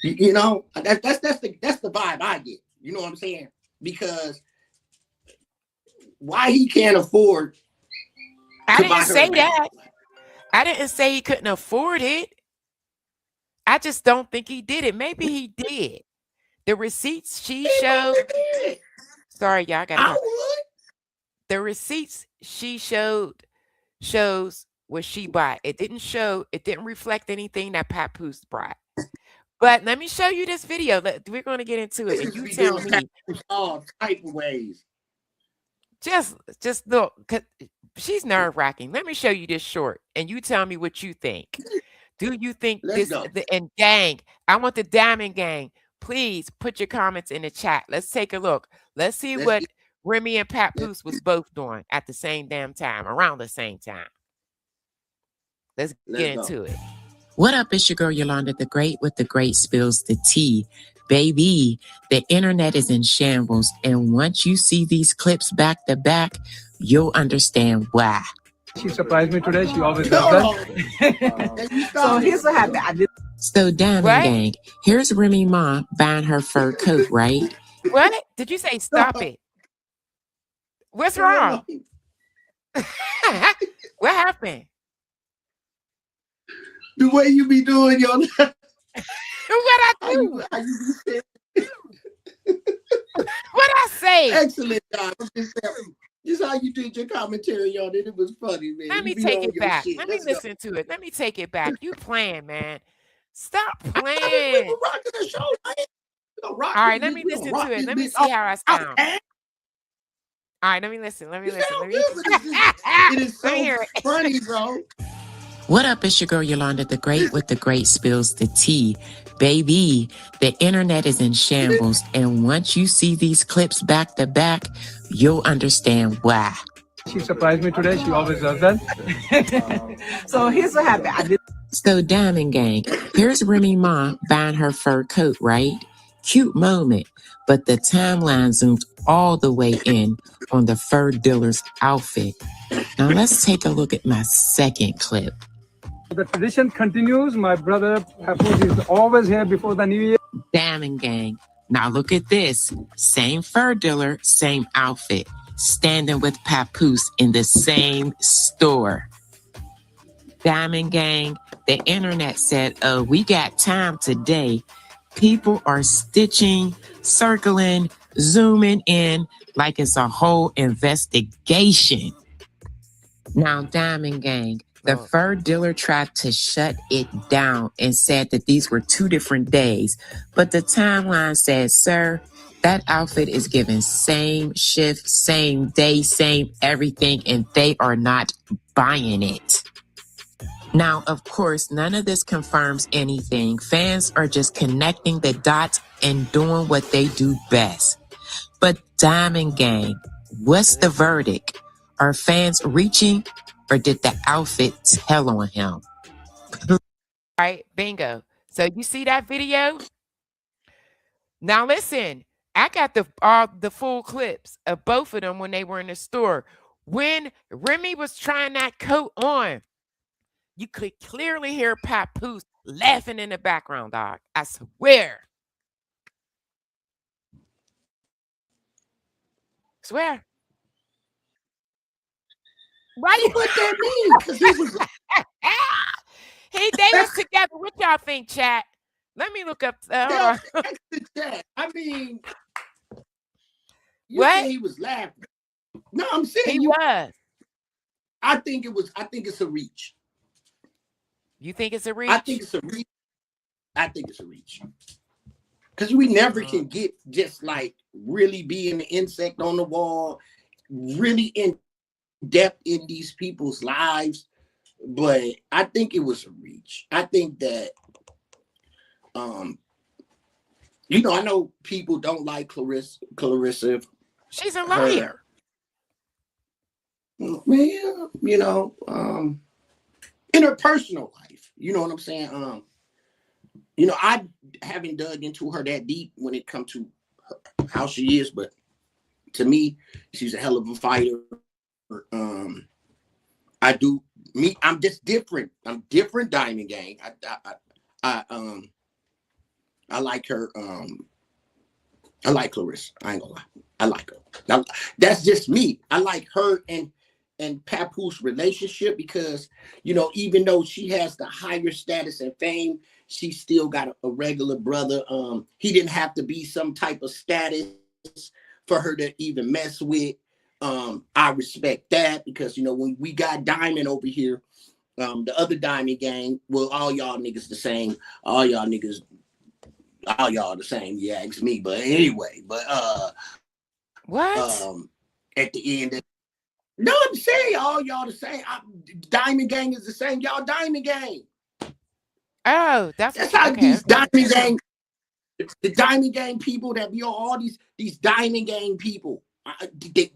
You know, that's the vibe I get. You know what I'm saying? Because why he can't afford I to didn't buy her say a bag? that. I didn't say he couldn't afford it. I just don't think he did it. Maybe he did. The receipts she He showed. must have did. Sorry, y'all, I gotta I go. would. The receipts she showed shows what she bought. It didn't reflect anything that Papoose brought. But let me show you this video. We're going to get into it, and you tell me. All type of ways. Just look, 'cause she's nerve wracking. Let me show you this short, and you tell me what you think. Do you think Let's this? go. And gang, I want the Diamond Gang. Please put your comments in the chat. Let's take a look. Let's see Let's what get- Remy and Papoose was both doing at the same damn time, around the same time. Let's get go. into it. What up? It's your girl Yolanda the Great with the Great Spills the Tea. Baby, the internet is in shambles, and once you see these clips back to back, you'll understand why. She surprised me today. She always No. does that. So here's what happened. I did. So, Diamond What? Gang, here's Remy Ma buying her fur coat, right? What did you say? Stop it. What's wrong? What happened? The way you be doing your What I do? how you be saying, What I say? excellent job. This is how you did your commentary on it. It was funny, man. Let You me be take on it your back. shit. Let me Let's go. listen to it. Let me take it back. You playing, man. Stop We playing. were rocking the show, man. We gonna rock All right, this let bitch. me We gonna listen rock to it. this Let me bitch see how I sound. out. All right, let me listen. Let me You listen. sound Let me good, but it is Let me so hear it. funny, bro. What up? It's your girl Yolanda the Great with the Great Spills the Tea. Baby, the internet is in shambles, and once you see these clips back to back, you'll understand why. She surprised me today. She always does that. So here's what happened. I did. So, Diamond Gang, here's Remy Ma buying her fur coat, right? Cute moment, but the timeline zoomed all the way in on the fur dealer's outfit. Now, let's take a look at my second clip. The tradition continues. My brother Papoose is always here before the New Year. Diamond Gang. Now look at this. Same fur dealer, same outfit. Standing with Papoose in the same store. Diamond Gang, the internet said, oh, we got time today. People are stitching, circling, zooming in like it's a whole investigation. Now, Diamond Gang, the fur dealer tried to shut it down and said that these were 2 different days. But the timeline says, sir, that outfit is given same shift, same day, same everything, and they are not buying it. Now, of course, none of this confirms anything. Fans are just connecting the dots and doing what they do best. But Diamond Gang, what's the verdict? Are fans reaching, or did the outfit tell on him? All right, bingo. So you see that video? Now listen, I got the full clips of both of them when they were in the store. When Remy was trying that coat on, you could clearly hear Papoose laughing in the background, dog. I swear. Swear. Why you What that mean? Because he was they was together. What y'all think, chat? Let me look up. Hold on. that's the chat. I mean, you What? say he was laughing. No, I'm saying He you. was. I think it's a reach. You think it's a reach? I think it's a reach. I think it's a reach. Because we never can get just like really be an insect on the wall, really in depth in these people's lives. But I think it was a reach. I think that, I know people don't like Clarissa. She's a liar. Well, in her personal life, you know what I'm saying? I haven't dug into her that deep when it comes to how she is, but to me, she's a hell of a fighter. I'm just different. I'm different, Diamond Gang. I like her. I like Clarissa. I ain't gonna lie. I like her. Now, that's just me. I like her and Papoose relationship because, even though she has the higher status and fame, she still got a regular brother. He didn't have to be some type of status for her to even mess with. I respect that because, when we got Diamond over here, the other Diamond Gang, well, all y'all niggas the same. All y'all the same. Yeah, ask me. But anyway, What? At the end, no, I'm saying all y'all the same. Diamond Gang is the same. Y'all Diamond Gang. Oh, that's how okay. these Diamond Gang, the Diamond Gang people that be on all these Diamond Gang people. They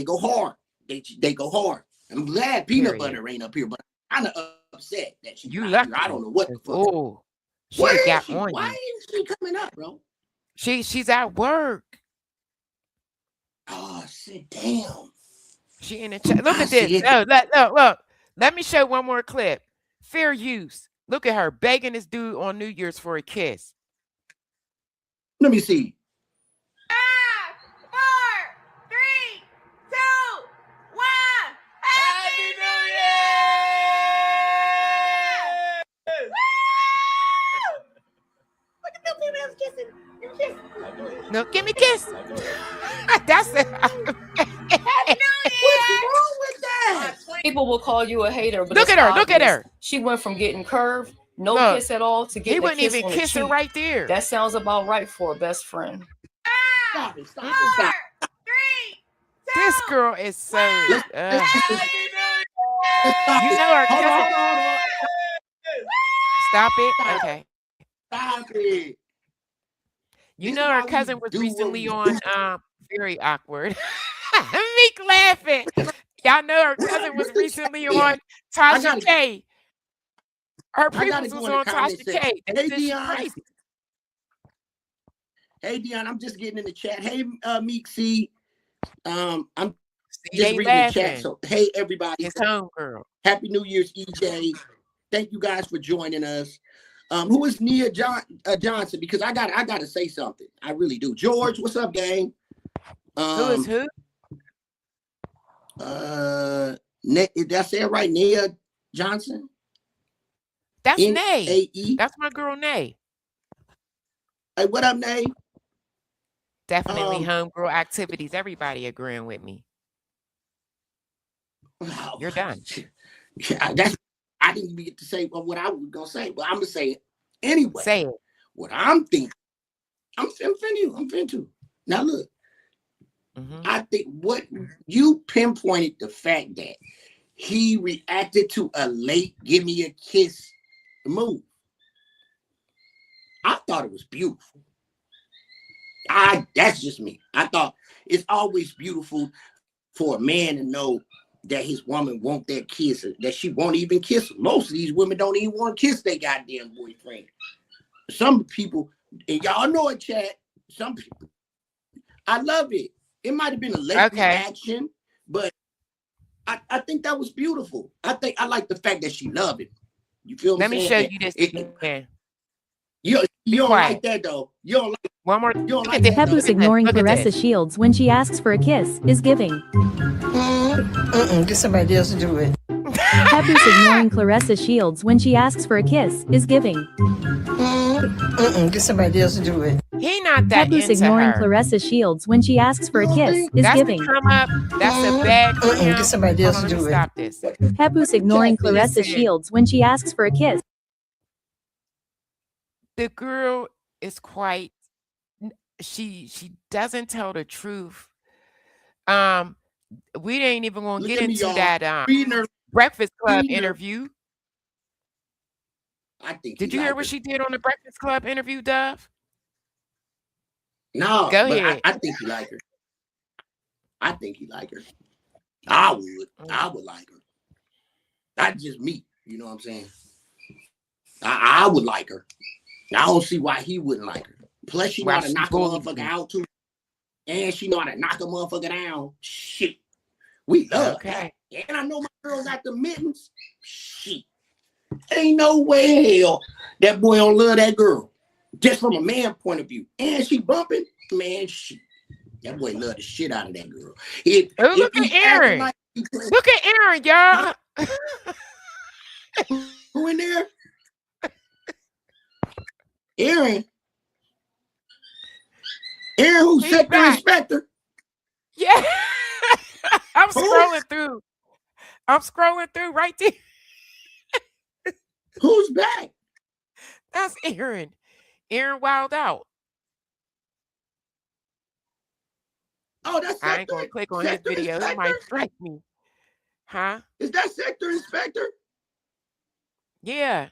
go hard. They go hard. I'm glad Peanut Butter ain't up here, but I'm kind of upset that she's not lucky. here. I don't know what the fuck. Oh, Where is got she? on Why you. isn't she coming up, bro? She's at work. Oh, sit down. She in the chat. Look at this. Look. Let me show one more clip. Fair use. Look at her begging this dude on New Year's for a kiss. Let me see. 5, 4, 3, 2, 1. Happy New Year! Look at them females kissing. No, give me a kiss. That's it. What's wrong with that? People will call you a hater, but Look at her. Look at her. She went from getting curved, no kiss at all, to He getting a wouldn't kiss even on the kiss her cheek. right there. That sounds about right for a best friend. Stop it. 4, 3, 2. This girl is so. Let's You know her cousin. Hold on. Stop it. Okay. Stop it. You This know is her why we cousin was do what recently we on do. Very Awkward. Meek laughing. Y'all know her cousin was recently on Tasha K. Her previous was on Tasha K. Hey, She's Dion. crazy. Hey, Dion, I'm just getting in the chat. Hey, Meek C. I'm just they reading laughing. the chat. So, hey, everybody. It's home girl. Happy New Year's, EJ. Thank you guys for joining us. Who is Nia Johnson? Because I got to say something. I really do. George, what's up, gang? Who is who? Did I say it right? Nia Johnson? That's Nay. N-A-E? That's my girl Nay. Hey, what up, Nay? Definitely homegirl activities. Everybody agreeing with me. You're done. Yeah, I didn't even get to say what I was gonna say, but I'm gonna say it anyway. Say it. What I'm thinking. I'm finna. Now look, I think what you pinpointed the fact that he reacted to a late "give me a kiss" move. I thought it was beautiful. That's just me. I thought it's always beautiful for a man to know that his woman want that kiss, that she won't even kiss him. Most of these women don't even want to kiss their goddamn boyfriend. Some people, and y'all know it, chat, some people, I love it. It might have been a late Okay. reaction, but I think that was beautiful. I like the fact that she loved it. You feel Let me? me show you this again. You don't quiet. like that though. You don't like. One more. You don't Look like at this. that, though. Look Papoose at this. ignoring Look at Clarissa this. Shields when she asks for a kiss is giving. Get somebody else to do it. Papoose ignoring Clarissa Shields when she asks for a kiss is giving. Get somebody else to do it. He not that Papoose into ignoring her. Clarissa Shields when she asks for a kiss is That's giving. the come up. That's a bag for him. Get somebody else Hold to on, let me do it. stop this. Papoose ignoring Exactly. Clarissa Listen. Shields when she asks for a kiss. The girl is quite. She doesn't tell the truth. We ain't even gonna Look get at me, into y'all. that Reading her. Breakfast Club reading her. interview. I think. Did he you hear like what her. she did on the Breakfast Club interview, Dove? No, Go but ahead. I think he like her. I think he like her. I would like her. That's just me. You know what I'm saying? I would like her. I don't see why he wouldn't like her. Plus, she know Why how to she knock a bullied motherfucker you. out too. And she know how to knock a motherfucker down. Shit. We love Okay. that. And I know my girl got the mittens. Shit. Ain't no way hell that boy don't love that girl. Just from a man point of view. And she bumping. Man, shit. That boy love the shit out of that girl. Oh, look at Aaron. Look at Aaron, y'all. Who in there? Aaron. Aaron, who's He's sector back. inspector? Yeah. I'm Who? scrolling through. I'm scrolling through right there. Who's back? That's Aaron. Aaron Wild Out. Oh, that's I ain't sector. gonna click on his Sector video. He inspector? might strike me. Huh? Is that sector inspector? Yeah.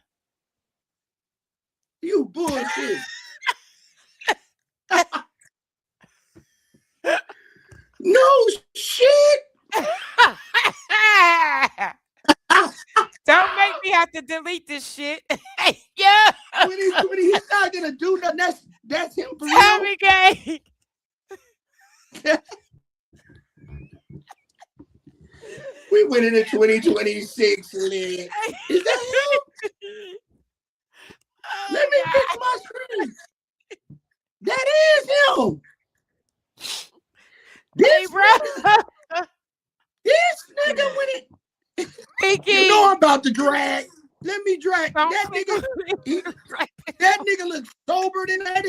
You bullshit. No shit. Don't make me have to delete this shit. Yeah. When he's not gonna do nothing, that's him for Tell real. me, gay. We went into 2026, Lynn. Is that him? Let me fix my screen. That is him. Hey, This bro. nigga when it. Pinky. You know I'm about to drag. Let me drag. Don't That click nigga. on he- it. that nigga looks sober than that.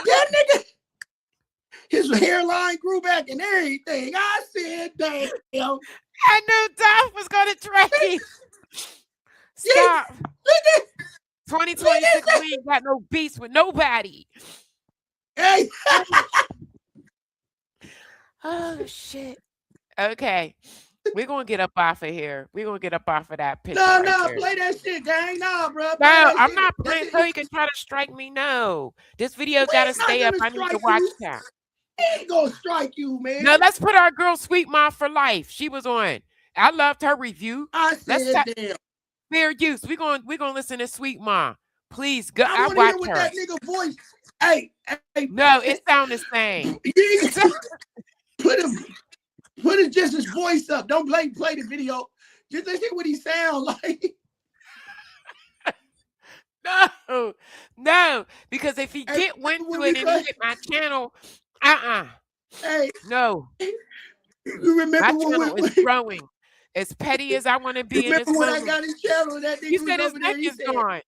That nigga. His hairline grew back and everything. I said, damn. I knew Dolph was gonna drag you. Stop. Look at 2026, we ain't got no beats with nobody. hey. Oh shit. Okay. We're gonna get up off of here. We're gonna get up off of that picture. No, right no, there. play that shit, gang. No, bro. Play No, that I'm shit. not That's playing it. so you can try to strike me. No. This video We gotta ain't not stay up. gonna I need to strike watch you. time. He ain't gonna strike you, man. No, let's put our girl Sweet Mom for life. She was on. I loved her review. I Let's said, ta- damn. Fair use. We're gonna listen to Sweet Mom. Please go. I I want to hear watch what her. that nigga voice. Hey, No, it sound the same. you ain't- put his just his voice up. Don't play the video. Just let's hear what he sound like. No, because if he Hey, get went when to we it and he cut- hit my channel, Hey, no. you remember My when channel is growing. As petty as I want to be in this remember when I moment. got his channel? That nigga He was said his over there. neck He is said, gone.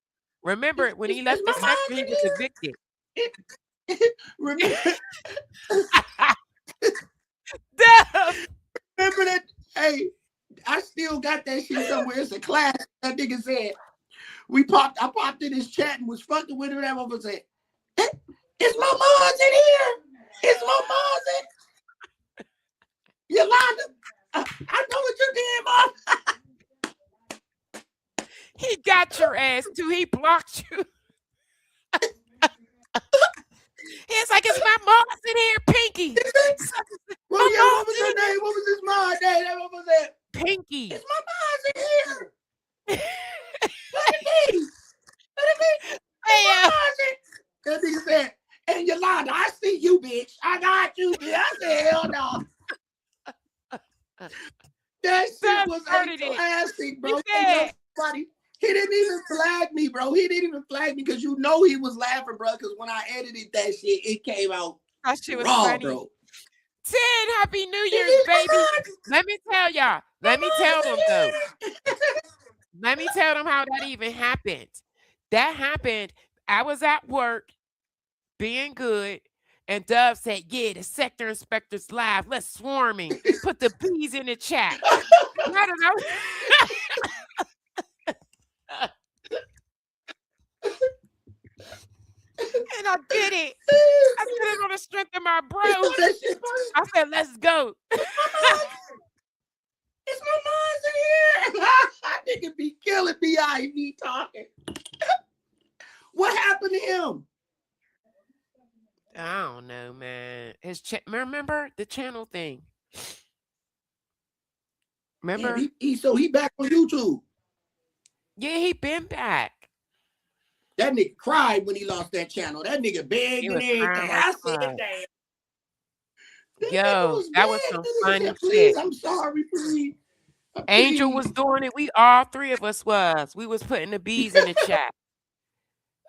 Remember when he Is left the my mom sector, he in was here? evicted. remember, Damn. remember that? Hey, I still got that shit somewhere. It's a class. That nigga said, I popped in his chat and was fucking with him. That motherfucker said, "Is my mom's in here? Is my mom's in? Yolanda, I know what you did, Mom." He got your ass too. He blocked you. He's like, it's my mom's in here, Pinky. Well, yeah, what was her name? What was his mom's name? That motherfucker said, Pinky. "Is my mom's in here? What it mean? What it mean? Hey, That nigga said, That shit Dub was a started it. classic, bro. He said, He didn't even flag me, bro. He didn't even flag me because you know he was laughing, bro. Because when I edited that shit, it came out that shit was raw, funny. bro. 10, Happy New Year's, baby. Let me tell y'all. Let me tell them, though. Let me tell them how that even happened. That happened. I was at work being good, and Dove said, yeah, the sector inspector's live. Let's swarm him. Put the bees in the chat. I don't know. And I did it. I did it on the strength of my bro. I said, let's go. It's my mom's in here. Nigga be killing B.I.V. talking. What happened to him? I don't know, man. Remember the channel thing? Remember? Yeah, he back on YouTube. Yeah, he been back. That nigga cried when he lost that channel. That nigga begged and everything. I said, damn. Yo, that was some funny shit. Please, I'm sorry, please. Angel was doing it. We all three of us was. We was putting the bees in the chat.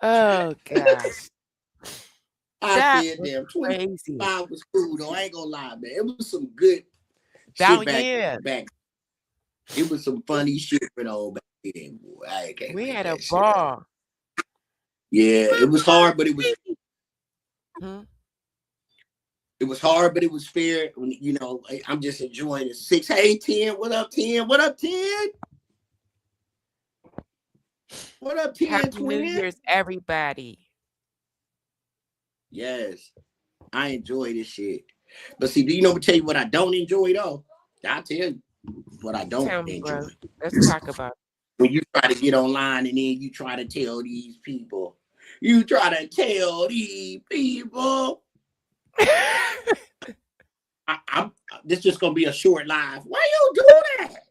Oh gosh. I said, damn, 25 was cool though. I ain't gonna lie, man. It was some good shit back. It was some funny shit though back then, boy. I can't we had a ball. Yeah, it was hard, but it was. It was hard, but it was fair. You know, I'm just enjoying it. 6, hey, 10. What up, 10? What up, 10? What up, 10? Happy New Year's, everybody. Yes, I enjoy this shit. But see, do you know? Tell you what I don't enjoy though. I'll tell you what I don't enjoy. Bro. Let's talk about it. When you try to get online and then you try to tell these people. You try to tell these people. This just gonna be a short live. Why you do that?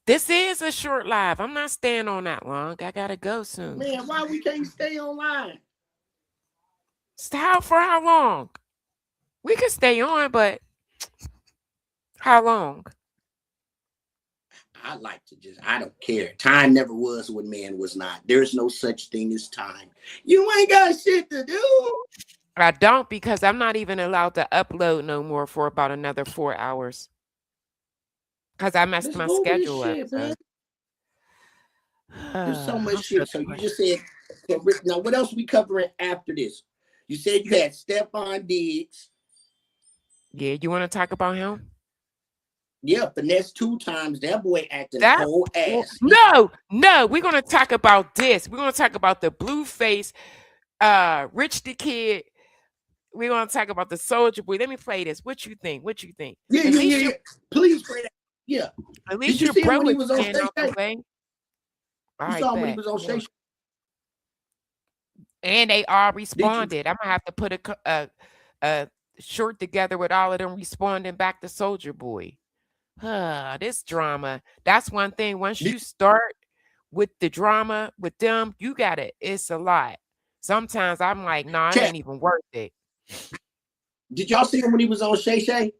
This is a short live. I'm not staying on that long. I gotta go soon. Man, why we can't stay online? For how long? We could stay on, but how long? I like to I don't care. Time never was when man was not. There's no such thing as time. You ain't got shit to do. I don't, because I'm not even allowed to upload no more for about another 4 hours. Because I messed my schedule up. So. There's so much shit. So you just said, now what else we covering after this? You said you had Stephon Diggs. Yeah, you want to talk about him? Yeah, finesse 2 times. That boy acting a whole ass. No, we're going to talk about this. We're going to talk about the Blueface, Rich the Kid. We're going to talk about the Soldier Boy. Let me play this. What you think? Yeah. Please play that. Yeah. At least your bro when he was on Shay Shay. You saw him when he was on Shay. And they all responded. I'm going to have to put a short together with all of them responding back to Soldier Boy. This drama. That's one thing. Once you start with the drama with them, you got it. It's a lot. Sometimes I'm like, nah, it ain't even worth it. Did y'all see him when he was on Shay Shay?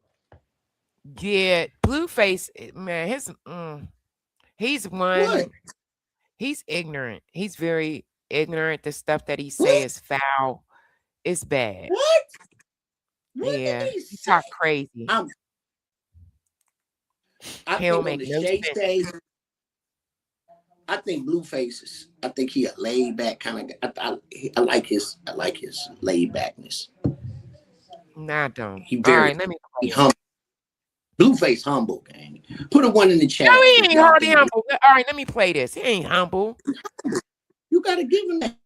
Yeah, Blueface, man, he's one. What? He's ignorant. He's very ignorant. The stuff that he say is foul. It's bad. What yeah, did he talk crazy. I He don't think make on the no Shay sense. Shay, I think Blueface. I think he a laid back kind of. I like his laid backness. Nah, I don't. He very. All right, let me. Humble. Blueface humble, gang. Put a 1 in the chat. No, he ain't hardly humble. All right, let me play this. He ain't humble. You gotta give him that.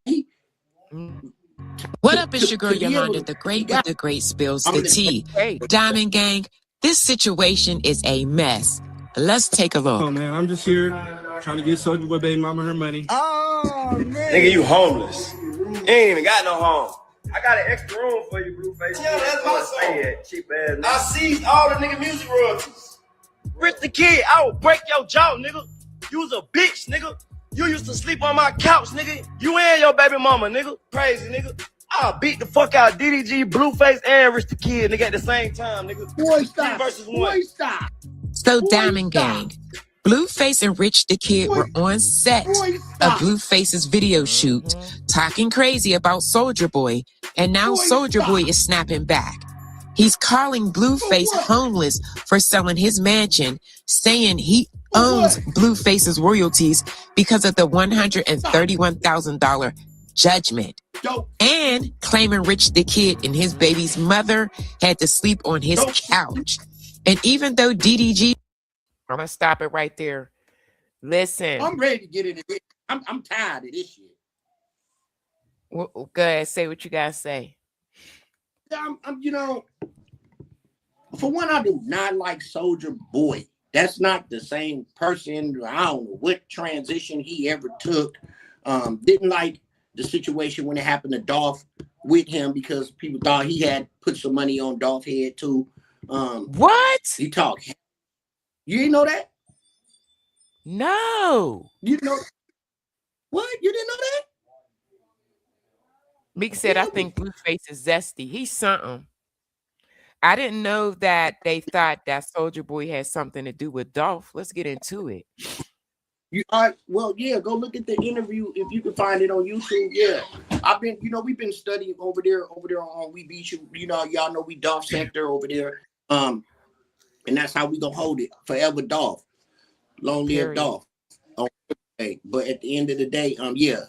What up, it's your girl Yolanda, the great with the great spills the tea. Diamond Gang, this situation is a mess. Let's take a look. Oh man, I'm just here trying to get Soldier Boy baby mama her money. Oh man, nigga, you homeless. You ain't even got no home. I got an extra room for you, Blueface. Yeah, that's my song. Cheap ass nigga. I seized all the nigga music royalties. Rich the Kid, I will break your jaw, nigga. You was a bitch, nigga. You used to sleep on my couch, nigga. You and your baby mama, nigga. Crazy, nigga. I'll beat the fuck out DDG, Blueface, and Rich the Kid, nigga, at the same time, nigga. Boy, stop. 3 versus 1. Boy, stop. So Diamond Gang, Blueface and Rich the Kid were on set of Blueface's video shoot, talking crazy about Soulja Boy, and now Soulja Boy is snapping back. He's calling Blueface homeless for selling his mansion, saying he owns Blueface's royalties because of the $131,000 judgment, and claiming Rich the Kid and his baby's mother had to sleep on his couch. And even though DDG, I'm gonna stop it right there. Listen, I'm ready to get into this. I'm tired of this shit. Go ahead, say what you guys say. I'm you know, for one, I do not like Soulja Boy. That's not the same person. I don't know what transition he ever took. Didn't like the situation when it happened to Dolph with him because people thought he had put some money on Dolph's head too. What? He talked. You didn't know that? No. You know what? You didn't know that? Meek said, I think Blueface is zesty. He's something. I didn't know that they thought that Soulja Boy had something to do with Dolph. Let's get into it. Well, yeah, go look at the interview if you can find it on YouTube. Yeah. We've been studying over there on We Beat You. You know, y'all know we Dolph sector over there. And that's how we gonna hold it forever, Dolph. Long live Dolph. Okay. But at the end of the day, yeah,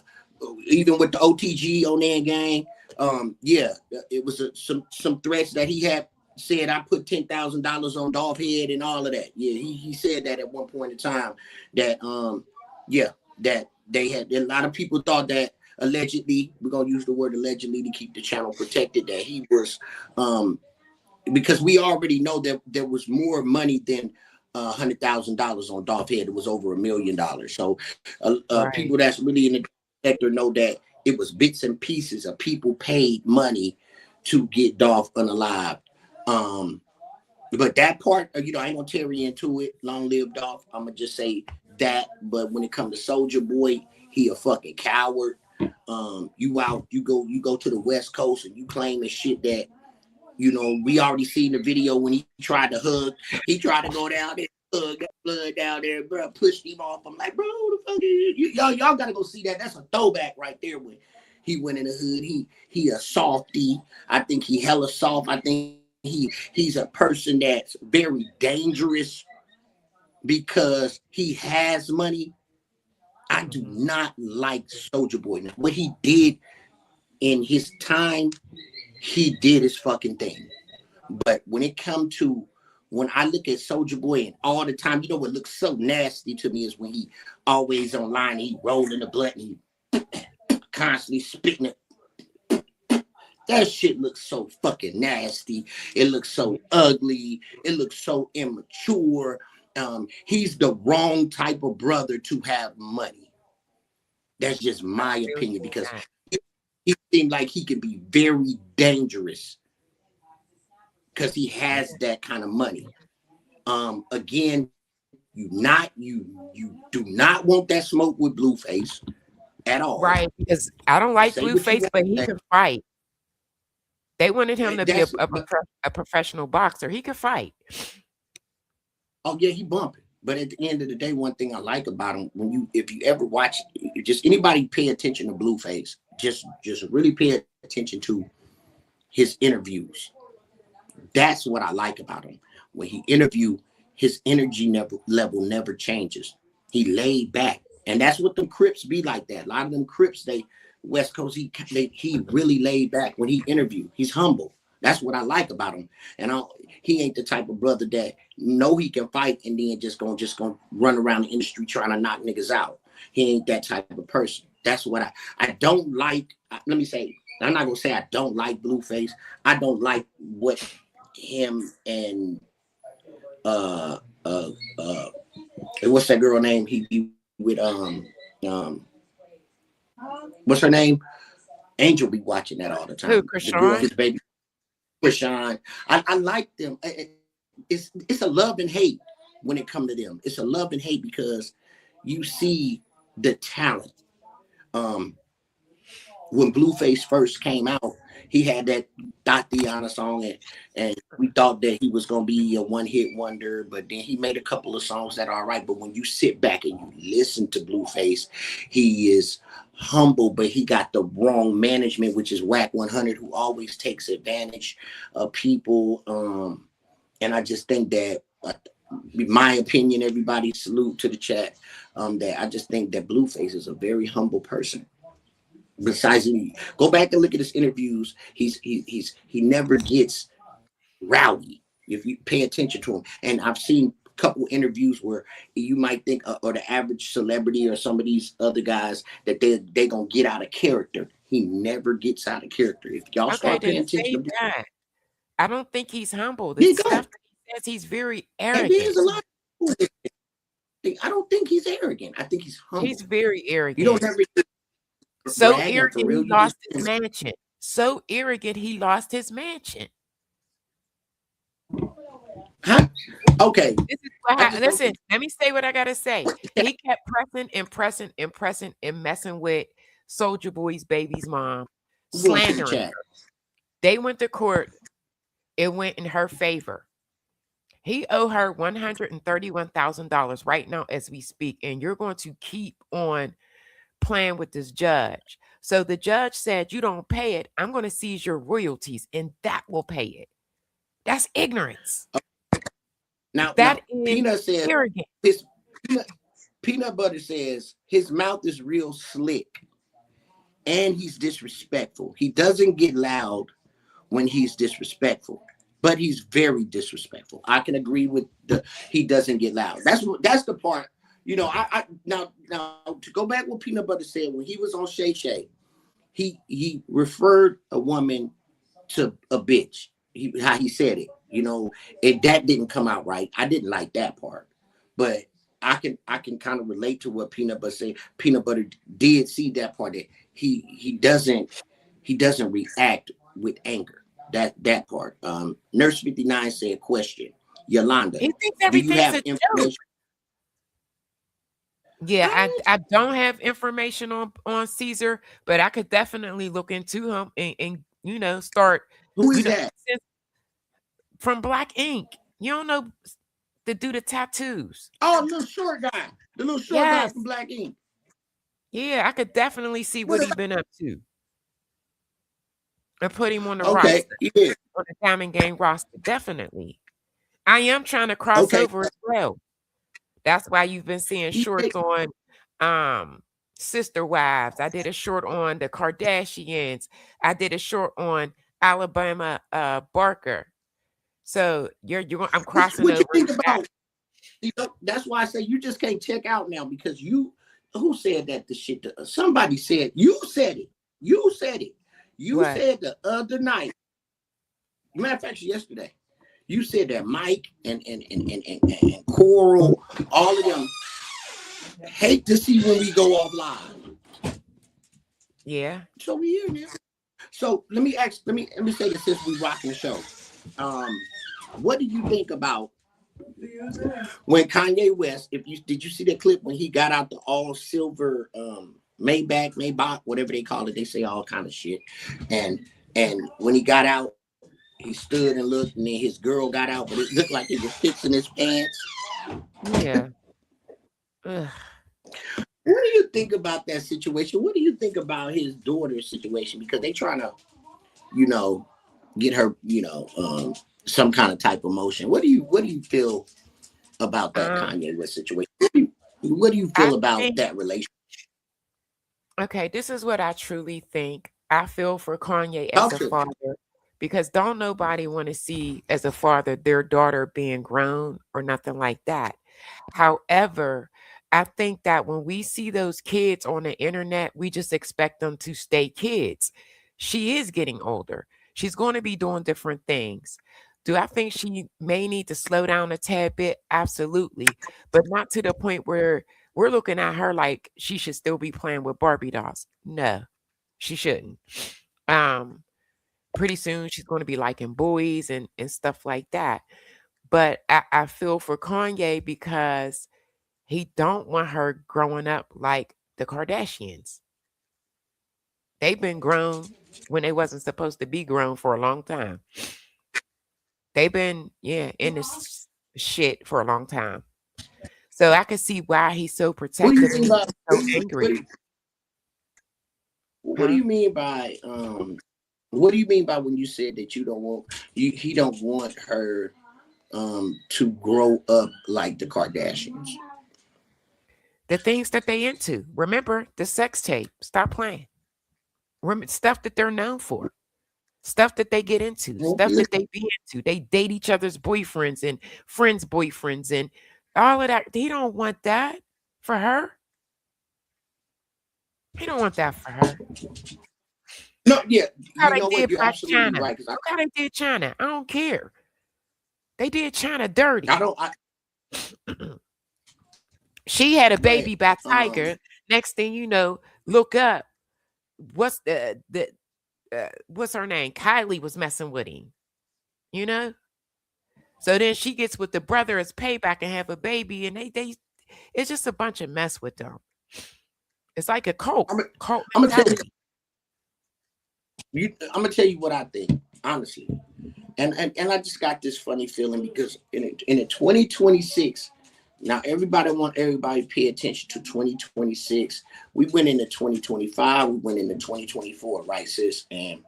even with the OTG on there gang, yeah, it was some threats that he had said. I put $10,000 on Dolph head and all of that. Yeah, he said that at one point in time that yeah, that they had a lot of people thought that allegedly, we're gonna use the word allegedly to keep the channel protected, that he was because we already know that there was more money than $100,000 on Dolph head. It was over $1 million. So Right. people that's really in the sector know that it was bits and pieces of people paid money to get Dolph unalived. But that part, you know, I ain't gonna tear into it. Long live Dolph. I'm gonna just say that. But when it comes to Soulja Boy, he a fucking coward. You go to the West Coast and you claiming shit that, you know, we already seen the video when he tried to hug. He tried to go down there, hug, got blood down there, bro, pushed him off. I'm like, bro, the fuck is y'all gotta go see that. That's a throwback right there when he went in the hood. He a softy. I think he hella soft. I think he's a person that's very dangerous because he has money. I do not like Soulja Boy. Now, what he did in his time, he did his fucking thing. But when it comes to, when I look at Soulja Boy and all the time, you know what looks so nasty to me is when he always online, he rolling the blunt and he constantly spitting it. That shit looks so fucking nasty. It looks so ugly. It looks so immature. He's the wrong type of brother to have money. That's just my opinion, because he seemed like he can be very dangerous because he has that kind of money. Again, you do not want that smoke with Blueface at all. Right, because I don't like Say what you Blueface, want but he to say. can fight. They wanted him to be That's- a professional boxer. He could fight. Oh yeah, he bumping. But at the end of the day, one thing I like about him, if you ever watch, just anybody pay attention to Blueface, just really pay attention to his interviews. That's what I like about him. When he interview, his energy level never changes. He laid back, and that's what them Crips be like. That a lot of them Crips, they West Coast, he really laid back when he interviewed. He's humble. That's what I like about him. And he ain't the type of brother that know he can fight and then just gonna run around the industry trying to knock niggas out. He ain't that type of person. That's what I don't like. Let me say, I'm not gonna say I don't like Blueface. I don't like what him and what's that girl name? He be with what's her name? Angel be watching that all the time. Who, The girl, Krishan? his baby. Krishan. I like them. It's a love and hate when it comes to them. It's a love and hate because you see the talent. When Blueface first came out, he had that Tatiana song, and we thought that he was gonna be a one-hit wonder, but then he made a couple of songs that are all right. But when you sit back and you listen to Blueface, he is humble, but he got the wrong management, which is Whack 100, who always takes advantage of people. And I just think that, my opinion, everybody salute to the chat, that I just think that Blueface is a very humble person. Besides, go back and look at his interviews. He never gets rowdy if you pay attention to him. And I've seen a couple interviews where you might think, or the average celebrity or some of these other guys, that they gonna get out of character. He never gets out of character. If y'all start paying attention to that. I don't think he's humble. He The stuff don't. that he says, he's very And arrogant. there's a lot of people. I don't think he's arrogant. I think he's humble. He's very You arrogant. don't have to So brag, and for arrogant real, he you lost just his mansion. So arrogant he lost his mansion. huh? Okay. This is what I just don't listen, think let me say what I gotta say. He kept pressing and messing with Soulja Boy's baby's mom, we're going to the slandering chat. her. They went to court. It went in her favor. He owe her $131,000 right now as we speak, and you're going to keep on playing with this judge. So the judge said, you don't pay it, I'm going to seize your royalties, and that will pay it. That's ignorance. Now That is Peanut says arrogant. his peanut butter says his mouth is real slick and he's disrespectful. He doesn't get loud when he's disrespectful, but he's very disrespectful. I can agree with he doesn't get loud. That's the part. You know, I now to go back what Peanut Butter said when he was on Shay Shay, he referred a woman to a bitch. How he said it, you know, that didn't come out right. I didn't like that part, but I can kind of relate to what Peanut Butter said. Peanut Butter did see that part, that he doesn't react with anger. That part. Nurse 59 said, question, Yolanda, He thinks do you everything's have a joke. information? Yeah, I don't have information on Caesar, but I could definitely look into him and you know, start. Who You is know, that? from Black Ink. You don't know the dude the tattoos. Oh, the little short guy. The little short guy Yes. from Black Ink. Yeah, I could definitely see what he's been up to. And put him on the Okay, roster, yeah. on the Diamond Gang roster. Definitely. I am trying to cross Okay. over as well. That's why you've been seeing shorts on Sister Wives. I did a short on the Kardashians. I did a short on Alabama Barker. So I'm crossing What you over. think about? You know, that's why I say you just can't check out now, because who said that the shit? Somebody said, you said it. You said it. You What? said the other night. Matter of fact, yesterday, you said that Mike and Coral, all of them hate to see when we go off live. Yeah. So we here now. So let me say this since we rocking the show. What do you think about when Kanye West, did you see that clip when he got out the all silver Maybach, whatever they call it, they say all kind of shit. And when he got out, he stood and looked, and then his girl got out, but it looked like he was fixing his pants. Yeah. Ugh. What do you think about that situation? What do you think about his daughter's situation? Because they trying to, you know, get her, you know, some kind of type of motion. What do you feel about that Kanye West situation? What do you feel about that relationship? Okay, this is what I truly think. I feel for Kanye as a father, because don't nobody want to see as a father their daughter being grown or nothing like that. However, I think that when we see those kids on the internet, we just expect them to stay kids. She is getting older. She's going to be doing different things. Do I think she may need to slow down a tad bit? Absolutely. But not to the point where we're looking at her like she should still be playing with Barbie dolls. No, she shouldn't. Pretty soon she's going to be liking boys and stuff like that. But I feel for Kanye because he don't want her growing up like the Kardashians. They've been grown when they wasn't supposed to be grown for a long time. They've been, in this shit for a long time. So I can see why he's so protective and so angry. What do you mean by what do you mean by when you said that you don't want he don't want her to grow up like the Kardashians? The things that they into. Remember the sex tape. Stop playing. Remember stuff that they're known for. Stuff that they get into. Stuff that they be into. They date each other's boyfriends and friends' boyfriends and all of that. They don't want that for her. He don't want that for her. No, yeah. How they did Black China. Right, look how they did China. I don't care. They did China dirty. She had a baby by Tiger. Next thing you know, look up. What's what's her name? Kylie was messing with him. You know? So then she gets with the brother as payback and have a baby, and they it's just a bunch of mess with them. It's like a cult. I'm gonna tell you what I think, honestly. And I just got this funny feeling because in 2026, now everybody to pay attention to 2026. We went into 2025, we went into 2024, right, sis? And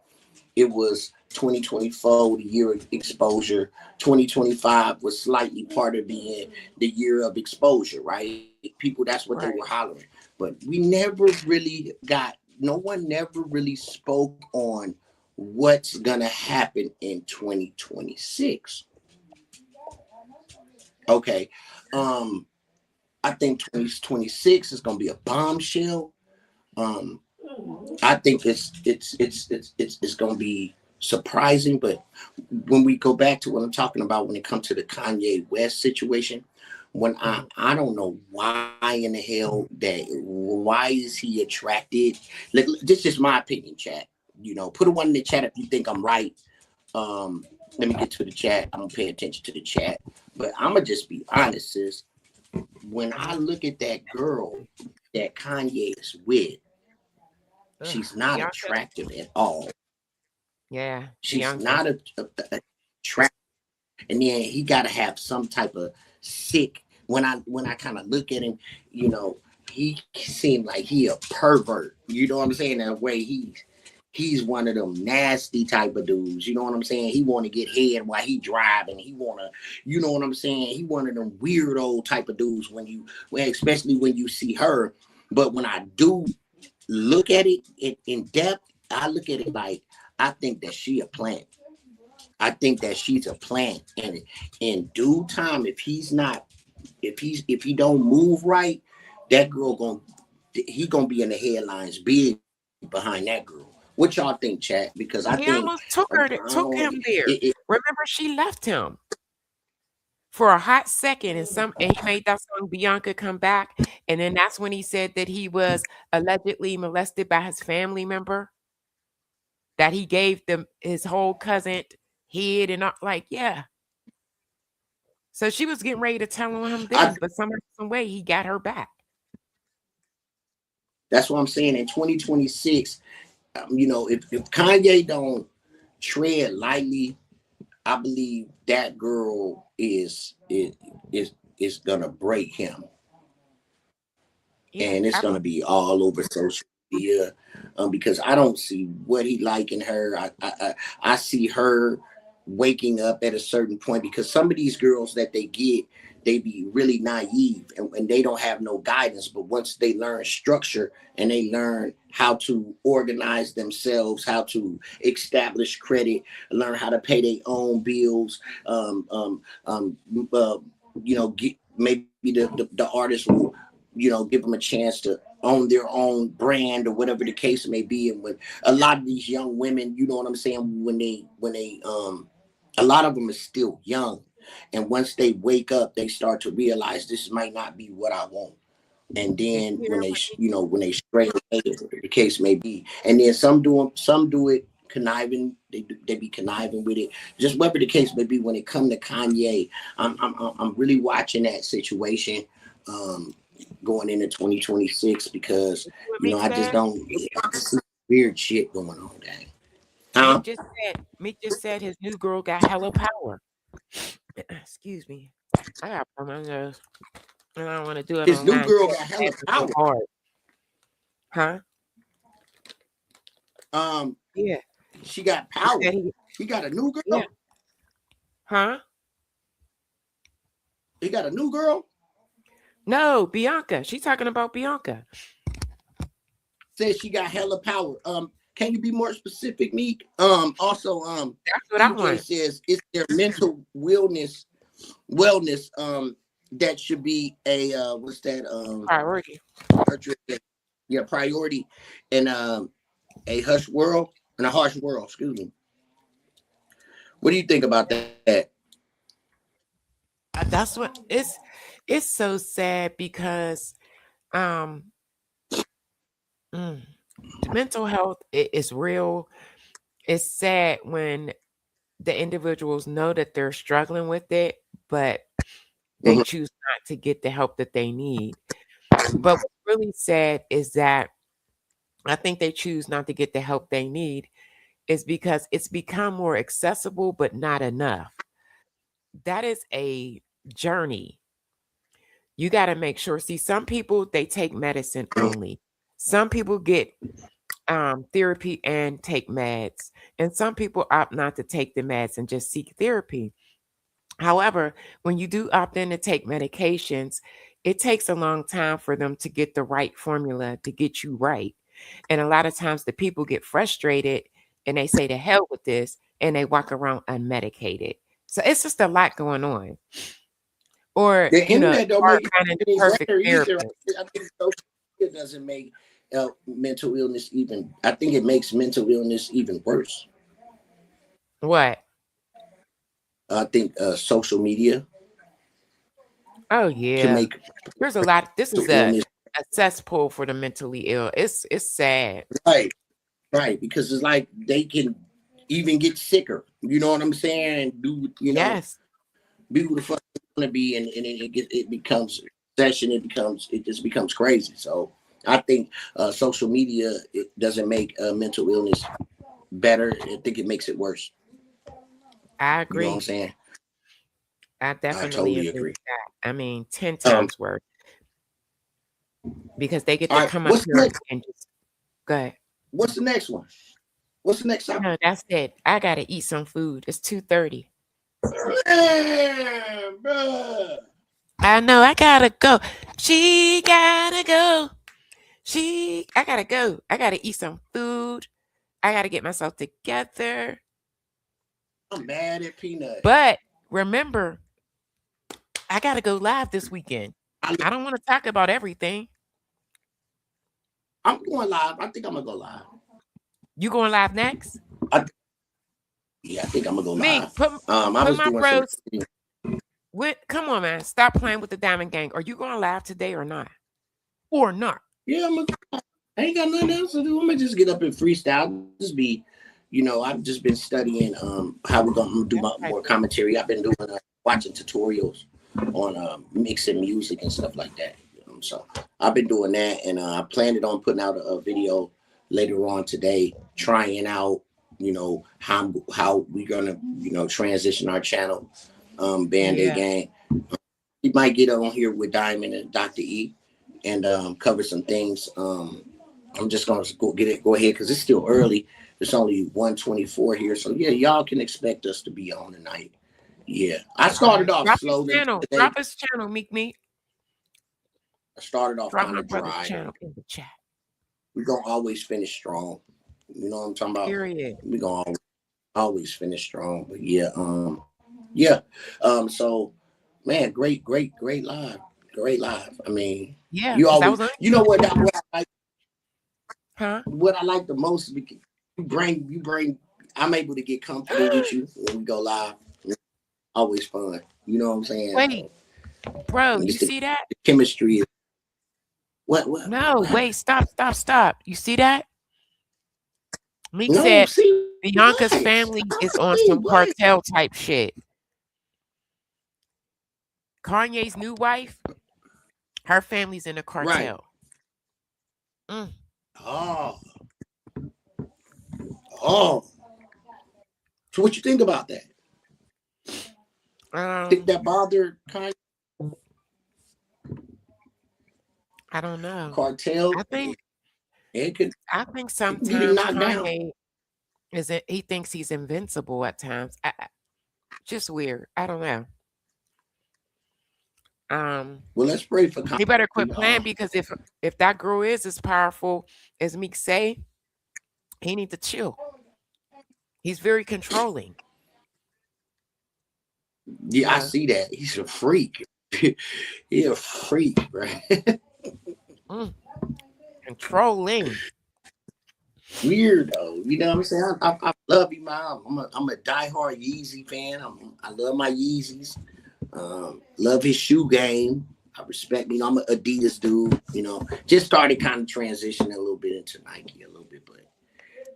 it was 2024, the year of exposure. 2025 was slightly part of being the year of exposure, right? People, that's what they were hollering. But we never really no one never really spoke on what's gonna happen in 2026. Okay. I think 2026 is gonna be a bombshell. I think it's gonna be surprising, but when we go back to what I'm talking about when it comes to the Kanye West situation, when I don't know why in the hell why is he attracted? Like, this is my opinion, chat. You know, put a one in the chat if you think I'm right. Let me get to the chat. I'm gonna pay attention to the chat, but I'm gonna just be honest, sis. When I look at that girl that Kanye is with, she's not attractive at all. Yeah, she's not attractive, and then he got to have some type of sick. When I kind of look at him, you know, he seemed like he a pervert. You know what I'm saying? That way he's one of them nasty type of dudes. You know what I'm saying? He want to get head while he driving. He want to, you know what I'm saying? He one of them weirdo type of dudes especially when you see her. But when I do look at it in depth, I look at it like, I think that she a plant. I think that she's a plant. And in due time, if he don't move right, that girl he gonna be in the headlines big behind that girl. What y'all think, chat? Because I think almost took him there. Remember, she left him for a hot second, and he made that song Bianca Come Back, and then that's when he said that he was allegedly molested by his family member, that he gave his whole cousin head and all, like, yeah. So she was getting ready to tell him this, but some way he got her back. That's what I'm saying. In 2026, you know, if Kanye don't tread lightly, I believe that girl is gonna break him, and it's gonna be all over social media. Because I don't see what he like in her. I see her waking up at a certain point, because some of these girls that they get, they be really naive and they don't have no guidance. But once they learn structure and they learn how to organize themselves, how to establish credit, learn how to pay their own bills, you know, maybe the artist will, you know, give them a chance to own their own brand or whatever the case may be. And when a lot of these young women, you know what I'm saying, when they a lot of them are still young, and once they wake up, they start to realize this might not be what I want. And then when they stray away, the case may be, and then some do it conniving. They be conniving with it. Just whatever the case may be. When it comes to Kanye, I'm really watching that situation going into 2026, because you know I just don't weird shit going on, dang. Meek just said his new girl got hella power. Excuse me. I got on my nose. And I don't want to do it. His new girl got hella power. Hard. Huh? Yeah. She got power. He got a new girl. Yeah. Huh? He got a new girl? No, Bianca. She's talking about Bianca. Says she got hella power. Can you be more specific, Meek? Also, that's what I want. Says it's their mental wellness that should be a what's that priority. Yeah, priority in a harsh world, excuse me. What do you think about that? That's what it's so sad because mental health is real. It's sad when the individuals know that they're struggling with it, but they choose not to get the help that they need. But what's really sad is that I think they choose not to get the help they need is because it's become more accessible, but not enough. That is a journey. You got to make sure. See, some people, they take medicine only. Some people get therapy and take meds. And some people opt not to take the meds and just seek therapy. However, when you do opt in to take medications, it takes a long time for them to get the right formula to get you right. And a lot of times the people get frustrated and they say to hell with this and they walk around unmedicated. So it's just a lot going on. Or the internet don't make it perfect either. I think social media doesn't make mental illness even. I think it makes mental illness even worse. What? I think social media. Oh yeah. There's a lot. This is a cesspool for the mentally ill. It's sad. Right. Because it's like they can even get sicker. You know what I'm saying? Yes. Be who the fuck they want to be, and it becomes obsession. It just becomes crazy. So I think social media doesn't make mental illness better. I think it makes it worse. I agree. You know what I'm saying? I definitely totally agree agree. with that. I mean, 10 times worse. Because they get to come up here and just go ahead. What's the next one? What's the next topic? No, that's it. I gotta eat some food. It's 2:30. Man, bruh. I know I gotta go. She gotta go. I gotta go. I gotta eat some food. I gotta get myself together. I'm mad at Peanut. But remember, I gotta go live this weekend. I don't want to talk about everything. I'm going live. I think I'm gonna go live. You going live next? Yeah, I think I'm gonna go Me, live. put my bros. Some... Come on, man. Stop playing with the Diamond Gang. Are you going live today or not? Or not? Yeah, I ain't got nothing else to do. I'm gonna just get up and freestyle. Just be, I've just been studying how we're gonna do more commentary. I've been doing watching tutorials on mixing music and stuff like that. So I've been doing that, and I planned on putting out a video later on today, trying out, how we're gonna, transition our channel, Band-Aid Gang. We might get on here with Diamond and Dr. E and cover some things. I'm just gonna go ahead because it's still early. It's only 1:24 here, so yeah, y'all can expect us to be on tonight. Yeah, I started off slow. Drop his channel, Meek. I started off Drop kind my of brother's dry. channel in the chat. We're gonna always finish strong. You know what I'm talking about? Period. We're gonna always finish strong. But yeah. So man, great live. Great live. I mean, yeah, you always, you know what I like? Huh? What I like the most is because you bring I'm able to get comfortable with you when we go live. It's always fun. You know what I'm saying? Wait, bro, you see that? The chemistry is what? No, wait, stop. You see that? Meek said Bianca's family is on some cartel type shit. Kanye's new wife, her family's in a cartel. Right. Oh. Oh, so what you think about that? Think that bothered Kanye? I don't know. Cartel. I think it could get him sometimes knocked down. Kanye he thinks he's invincible at times. Just weird. I don't know. Well, let's pray for Kanye. He better quit playing, because if that girl is as powerful as Meek say, he needs to chill. He's very controlling. Yeah, I see that. He's a freak. He's a freak, right? Controlling. Weirdo. You know what I'm saying? I love you, man. I'm a diehard Yeezy fan. I love my Yeezys. Love his shoe game. I respect, I'm an Adidas dude, just started kind of transitioning a little bit into Nike a little bit, but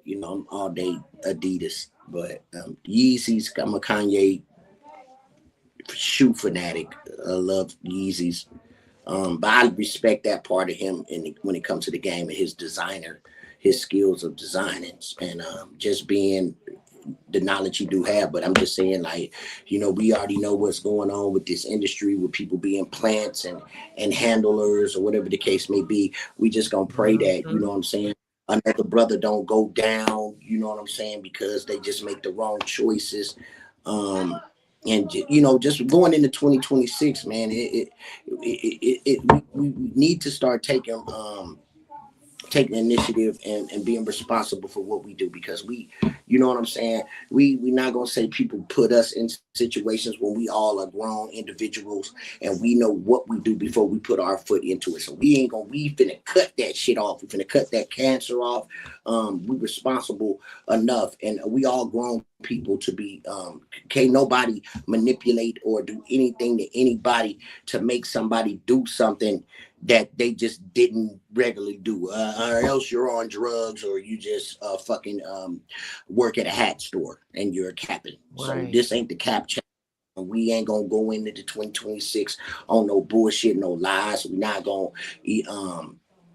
I'm all day Adidas, but Yeezys, I'm a Kanye shoe fanatic. I love Yeezys. But I respect that part of him when it comes to the game and his skills of designing and just being the knowledge you do have. But I'm just saying, we already know what's going on with this industry, with people being plants and handlers or whatever the case may be. We just gonna pray that, you know what I'm saying, another brother don't go down, you know what I'm saying, because they just make the wrong choices. And just going into 2026, man, we need to start taking initiative and being responsible for what we do, because we know what I'm saying, we're not gonna say people put us in situations when we all are grown individuals and we know what we do before we put our foot into it. So we finna cut that shit off. We finna cut that cancer off. We responsible enough, and we all grown people to be can't nobody manipulate or do anything to anybody to make somebody do something that they just didn't regularly do, or else you're on drugs, or you just fucking work at a hat store and you're capping. Right. So this ain't the cap check. We ain't gonna go into the 2026 on no bullshit, no lies. We're not gonna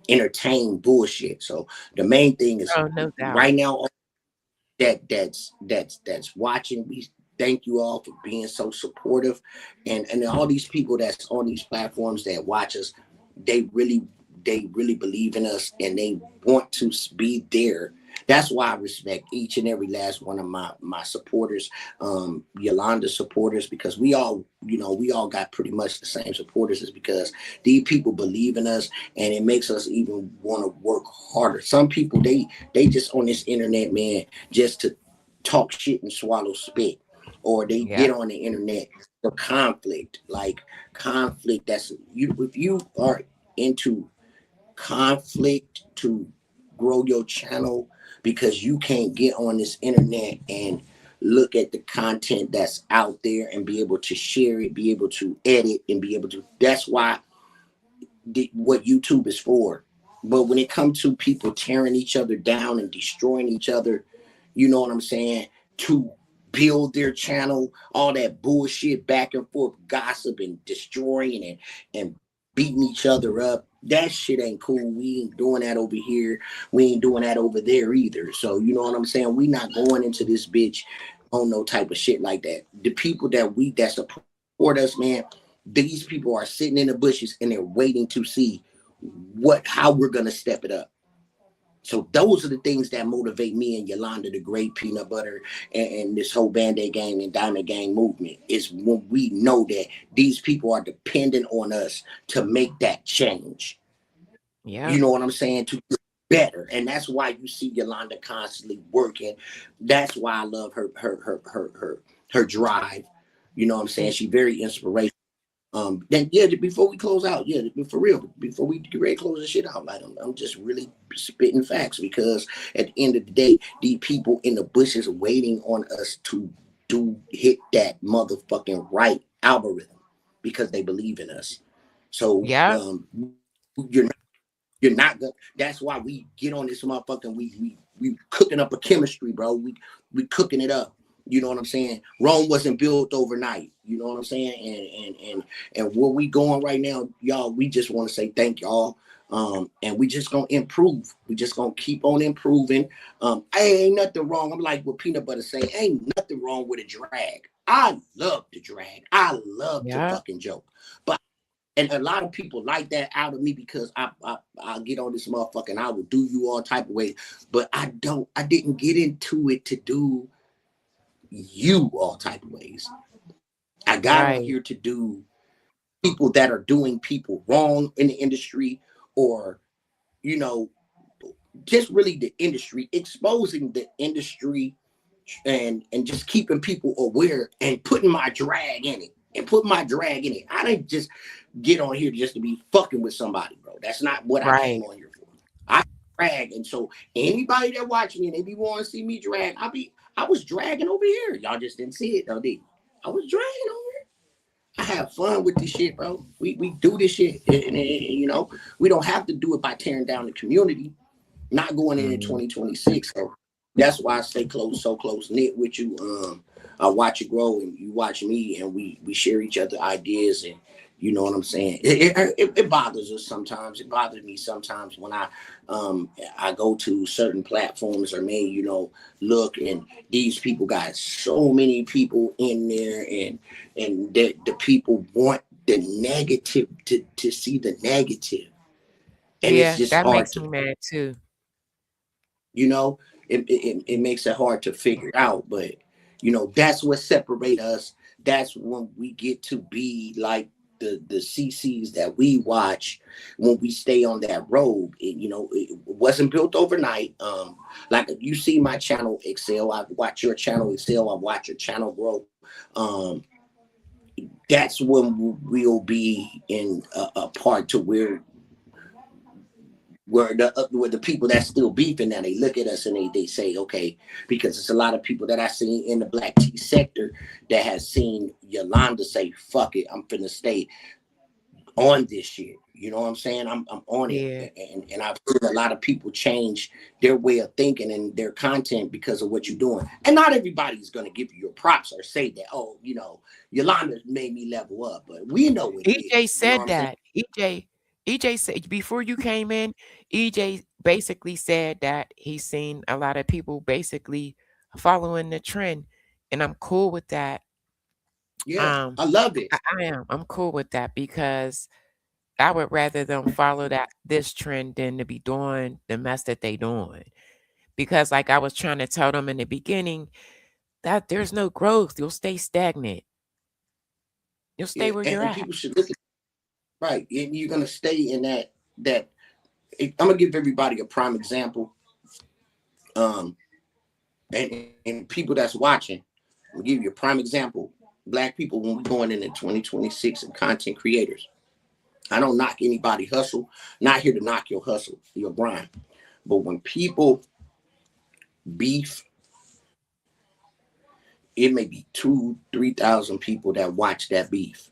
entertain bullshit. So the main thing is right now that's watching. We thank you all for being so supportive, and all these people that's on these platforms that watch us. They really believe in us, and they want to be there. That's why I respect each and every last one of my supporters, Yolanda supporters, because we all got pretty much the same supporters. Is because these people believe in us, and it makes us even want to work harder. Some people they just on this internet, man, just to talk shit and swallow spit, or they get on the internet for conflict. That's you. If you are into conflict to grow your channel, because you can't get on this internet and look at the content that's out there and be able to share it, be able to edit, and be able to. That's why what YouTube is for. But when it comes to people tearing each other down and destroying each other, you know what I'm saying, to build their channel, all that bullshit back and forth, gossip and destroying and beating each other up, that shit ain't cool. We ain't doing that over here. We ain't doing that over there either. So you know what I'm saying? We not going into this bitch on no type of shit like that. The people that support us, man, these people are sitting in the bushes and they're waiting to see how we're gonna step it up. So those are the things that motivate me and Yolanda, the Great Peanut Butter, and this whole Band-Aid Gang and Diamond Gang movement, is when we know that these people are dependent on us to make that change. Yeah. You know what I'm saying? To get better. And that's why you see Yolanda constantly working. That's why I love her drive. You know what I'm saying? She's very inspirational. Then before we close out, for real, before we get ready to close this shit out, I'm just really spitting facts, because at the end of the day, these people in the bushes waiting on us to hit that motherfucking right algorithm, because they believe in us. So you're not gonna. That's why we get on this motherfucking. We cooking up a chemistry, bro. We cooking it up. You know what I'm saying? Rome wasn't built overnight. You know what I'm saying? And where we going right now, y'all, we just want to say thank y'all. And we just gonna improve. We just gonna keep on improving. Ain't nothing wrong. I'm like what Peanut Butter say, ain't nothing wrong with a drag. I love the drag. I love to fucking joke. But and a lot of people like that out of me because I get on this motherfucker and I will do you all type of ways. But I didn't get into it to do you all type of ways. I got on here to do people that are doing people wrong in the industry, or you know, just really the industry, exposing the industry and just keeping people aware and putting my drag in it I didn't just get on here just to be fucking with somebody, bro. That's not what I came on here for. I drag, and so anybody that watch me and they be wanting to see me drag, I was dragging over here. Y'all just didn't see it though, did you? I was dragging over here. I have fun with this shit, bro. We do this shit, and you know, we don't have to do it by tearing down the community. Not going in 2026. So that's why I stay so close knit with you. I watch you grow and you watch me, and we share each other ideas, and you know what I'm saying. It bothers us sometimes. It bothers me sometimes when I go to certain platforms or you know, look, and these people got so many people in there, and the people want the negative to see the negative, and it's just that hard makes me mad too. You know, it makes it hard to figure out, but you know, that's what separates us. That's when we get to be like the CCs that we watch when we stay on that road. You know, it wasn't built overnight. Like you see my channel excel, I watch your channel excel, I watch your channel grow. That's when we'll be in a part to where the people that's still beefing now, they look at us and they say, okay, because it's a lot of people that I seen in the Black T sector that has seen Yolanda say, fuck it, I'm finna stay on this shit. You know what I'm saying? I'm on it. And I've seen a lot of people change their way of thinking and their content because of what you're doing. And not everybody's going to give you your props or say that, oh, you know, Yolanda made me level up. But we know it. EJ said that. EJ said before you came in, EJ basically said that he's seen a lot of people basically following the trend, and I'm cool with that. Yeah, I love it. I am. I'm cool with that because I would rather them follow this trend than to be doing the mess that they doing. Because like I was trying to tell them in the beginning, that there's no growth. You'll stay stagnant. You'll stay where you're at. People should look at right, and you're gonna stay in that. I'm gonna give everybody a prime example. And people that's watching, I'll give you a prime example. Black people, when we're going into 2026 and content creators, I don't knock anybody hustle. Not here to knock your hustle, your grind. But when people beef, it may be 2,000-3,000 people that watch that beef.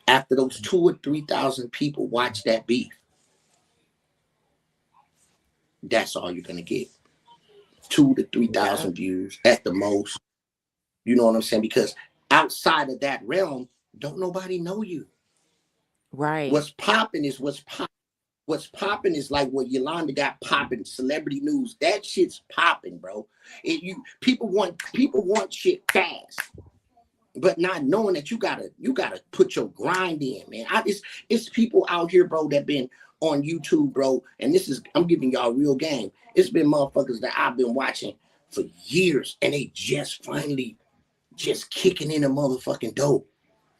After those 2,000 or 3,000 people watch that beef, that's all you're gonna get. 2,000 to 3,000 views at the most. You know what I'm saying? Because outside of that realm, don't nobody know you. Right. What's popping is what's popping. What's popping is like what Yolanda got popping, celebrity news. That shit's popping, bro. People want shit fast, but not knowing that you gotta put your grind in, man. It's people out here, bro, that been on YouTube, bro, and I'm giving y'all real game. It's been motherfuckers that I've been watching for years, and they just finally kicking in a motherfucking dope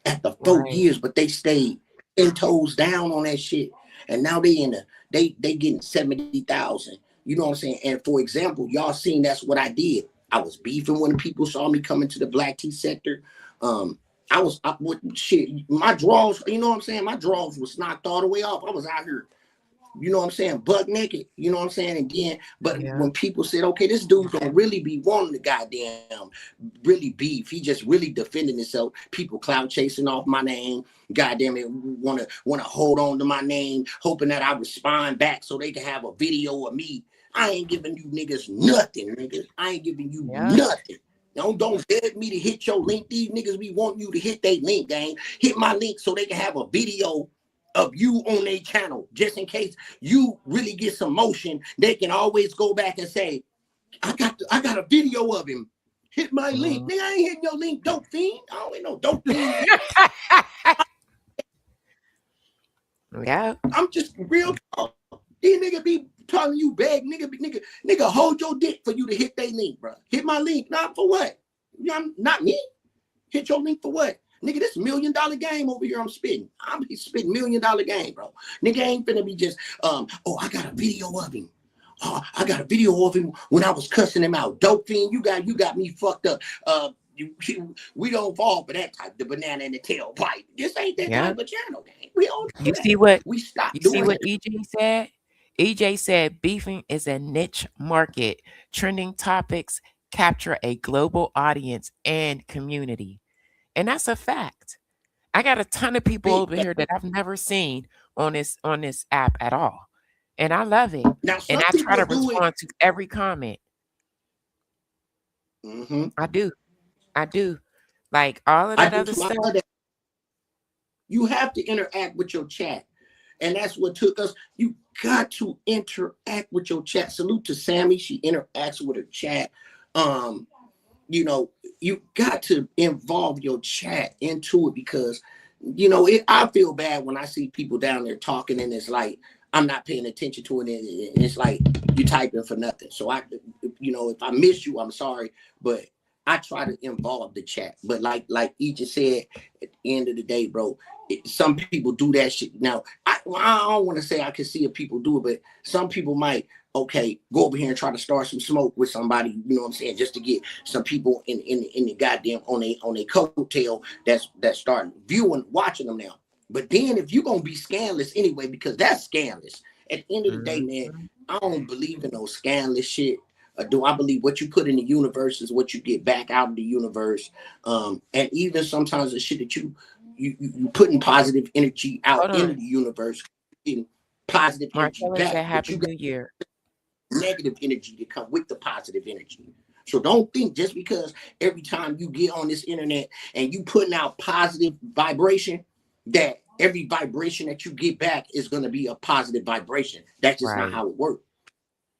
after 4 years, but they stayed 10 toes down on that shit. And now they getting 70,000. You know what I'm saying? And for example, y'all seen that's what I did. I was beefing when people saw me coming to the Black T sector. I was up with shit. My draws, you know what I'm saying? My draws was knocked all the way off. I was out here, you know what I'm saying, butt naked. You know what I'm saying? Again, but when people said, okay, this dude don't really be wanting to goddamn really beef. He just really defending himself. People clout chasing off my name. Goddamn it, wanna hold on to my name, hoping that I respond back so they can have a video of me. I ain't giving you niggas nothing, niggas. I ain't giving you nothing. Don't beg me to hit your link. These niggas be wanting you to hit their link, gang. Hit my link so they can have a video of you on their channel. Just in case you really get some motion, they can always go back and say, I got a video of him. Hit my link. Nigga, I ain't hitting your link, dope fiend. I don't ain't no dope fiend. Yeah. I'm just real talk. These niggas be telling you beg, nigga, hold your dick for you to hit their link, bro. Hit my link, not for what? Not me. Hit your link for what? Nigga, this $1 million game over here I'm spitting. I'm spitting $1 million game, bro. Nigga ain't finna be just, oh, I got a video of him. Oh, I got a video of him when I was cussing him out. Dope fiend, you got me fucked up. We don't fall for that type, the banana in the tailpipe. This ain't that type of channel, gang. We don't do You that. see what We stopped you see doing what it. EJ said? EJ said beefing is a niche market. Trending topics capture a global audience and community. And that's a fact. I got a ton of people over here that I've never seen on this app at all. And I love it. Now, and I try to respond to every comment. I do. Like all of that other stuff. You have to interact with your chat. And that's what took us. You got to interact with your chat. Salute to Sammy. She interacts with her chat. You know, you got to involve your chat into it because, you know, I feel bad when I see people down there talking and it's like, I'm not paying attention to it. And it's like you typing for nothing. So if I miss you, I'm sorry, but I try to involve the chat. But like Ija said, at the end of the day, bro, some people do that shit. Now, I don't want to say I can see if people do it, but some people might, go over here and try to start some smoke with somebody, you know what I'm saying, just to get some people in the goddamn on a coattail that's starting watching them now. But then if you're gonna be scandalous anyway, because that's scandalous. At the end of the day, man, I don't believe in no scandalous shit. Do I believe what you put in the universe is what you get back out of the universe? And even sometimes the shit that you putting positive energy out into the universe, in positive energy back. Happy New Year. Negative energy to come with the positive energy. So don't think just because every time you get on this internet and you putting out positive vibration, that every vibration that you get back is going to be a positive vibration. That's just not how it works.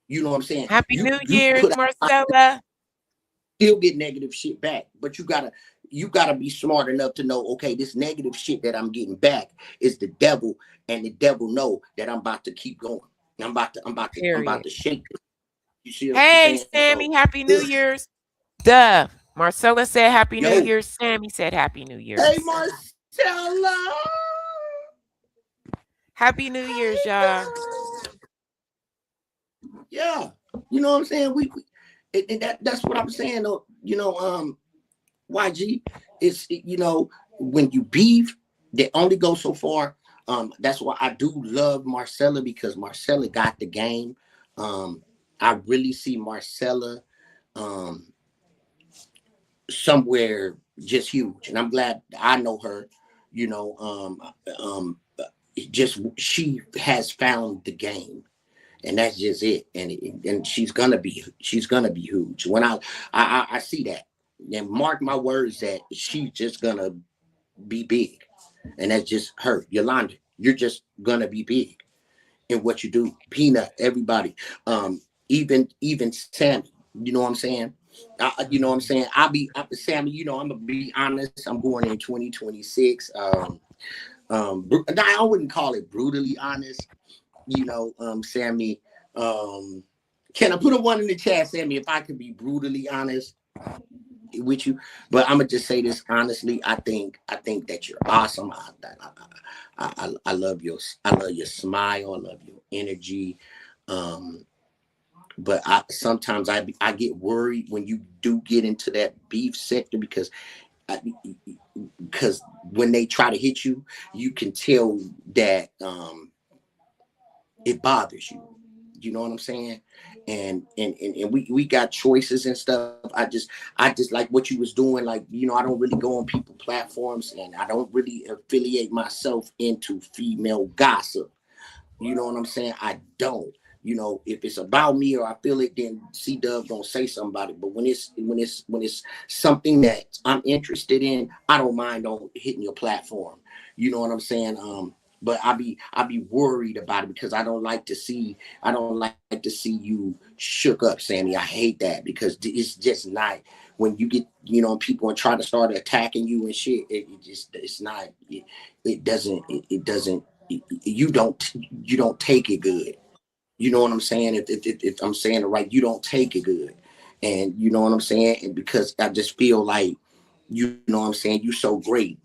You know what I'm saying? Happy New Year, Marcella. Still get negative shit back, but you gotta be smart enough to know, okay, this negative shit that I'm getting back is the devil, and the devil know that I'm about to keep going. I'm about to shake it. You see what I'm saying? Sammy, Happy New Year's. Duh. Marcella said Happy New Year's. Sammy said Happy New Year's. Hey, Marcella. Happy New Year's, y'all. Yeah. You know what I'm saying? That's what I'm saying, though. You know, YG, it's, you know, when you beef, they only go so far. That's why I do love Marcella, because Marcella got the game. I really see Marcella somewhere just huge, and I'm glad I know her. You know, she has found the game, and that's just it. And she's gonna be huge. When I see that, and mark my words that she's just gonna be big. And that's just her. Yolanda, you're just gonna be big in what you do. Peanut, everybody, even Sammy, you know what I'm saying? You know what I'm saying? Sammy, you know, I'm gonna be honest, I'm going in 2026. I wouldn't call it brutally honest, you know. Sammy, can I put a 1 in the chat, Sammy, if I could be brutally honest with you? But I'm gonna just say this honestly. I think that you're awesome. I love your smile. I love your energy. But sometimes I get worried when you do get into that beef sector, because when they try to hit you, you can tell that it bothers you. You know what I'm saying? And we got choices and stuff. I just like what you was doing. Like, you know, I don't really go on people platforms, and I don't really affiliate myself into female gossip. You know what I'm saying? I don't, You know, if it's about me or I feel it, then C-Dub gonna say something about it. But when it's something that I'm interested in, I don't mind on hitting your platform. You know what I'm saying? But I be worried about it because I don't like to see you shook up, Sammy. I hate that because it's just not when you get, you know, people and try to start attacking you and shit. It doesn't. You don't take it good. You know what I'm saying? If I'm saying it right, you don't take it good. And you know what I'm saying? And because I just feel like, you know what I'm saying, you're so great.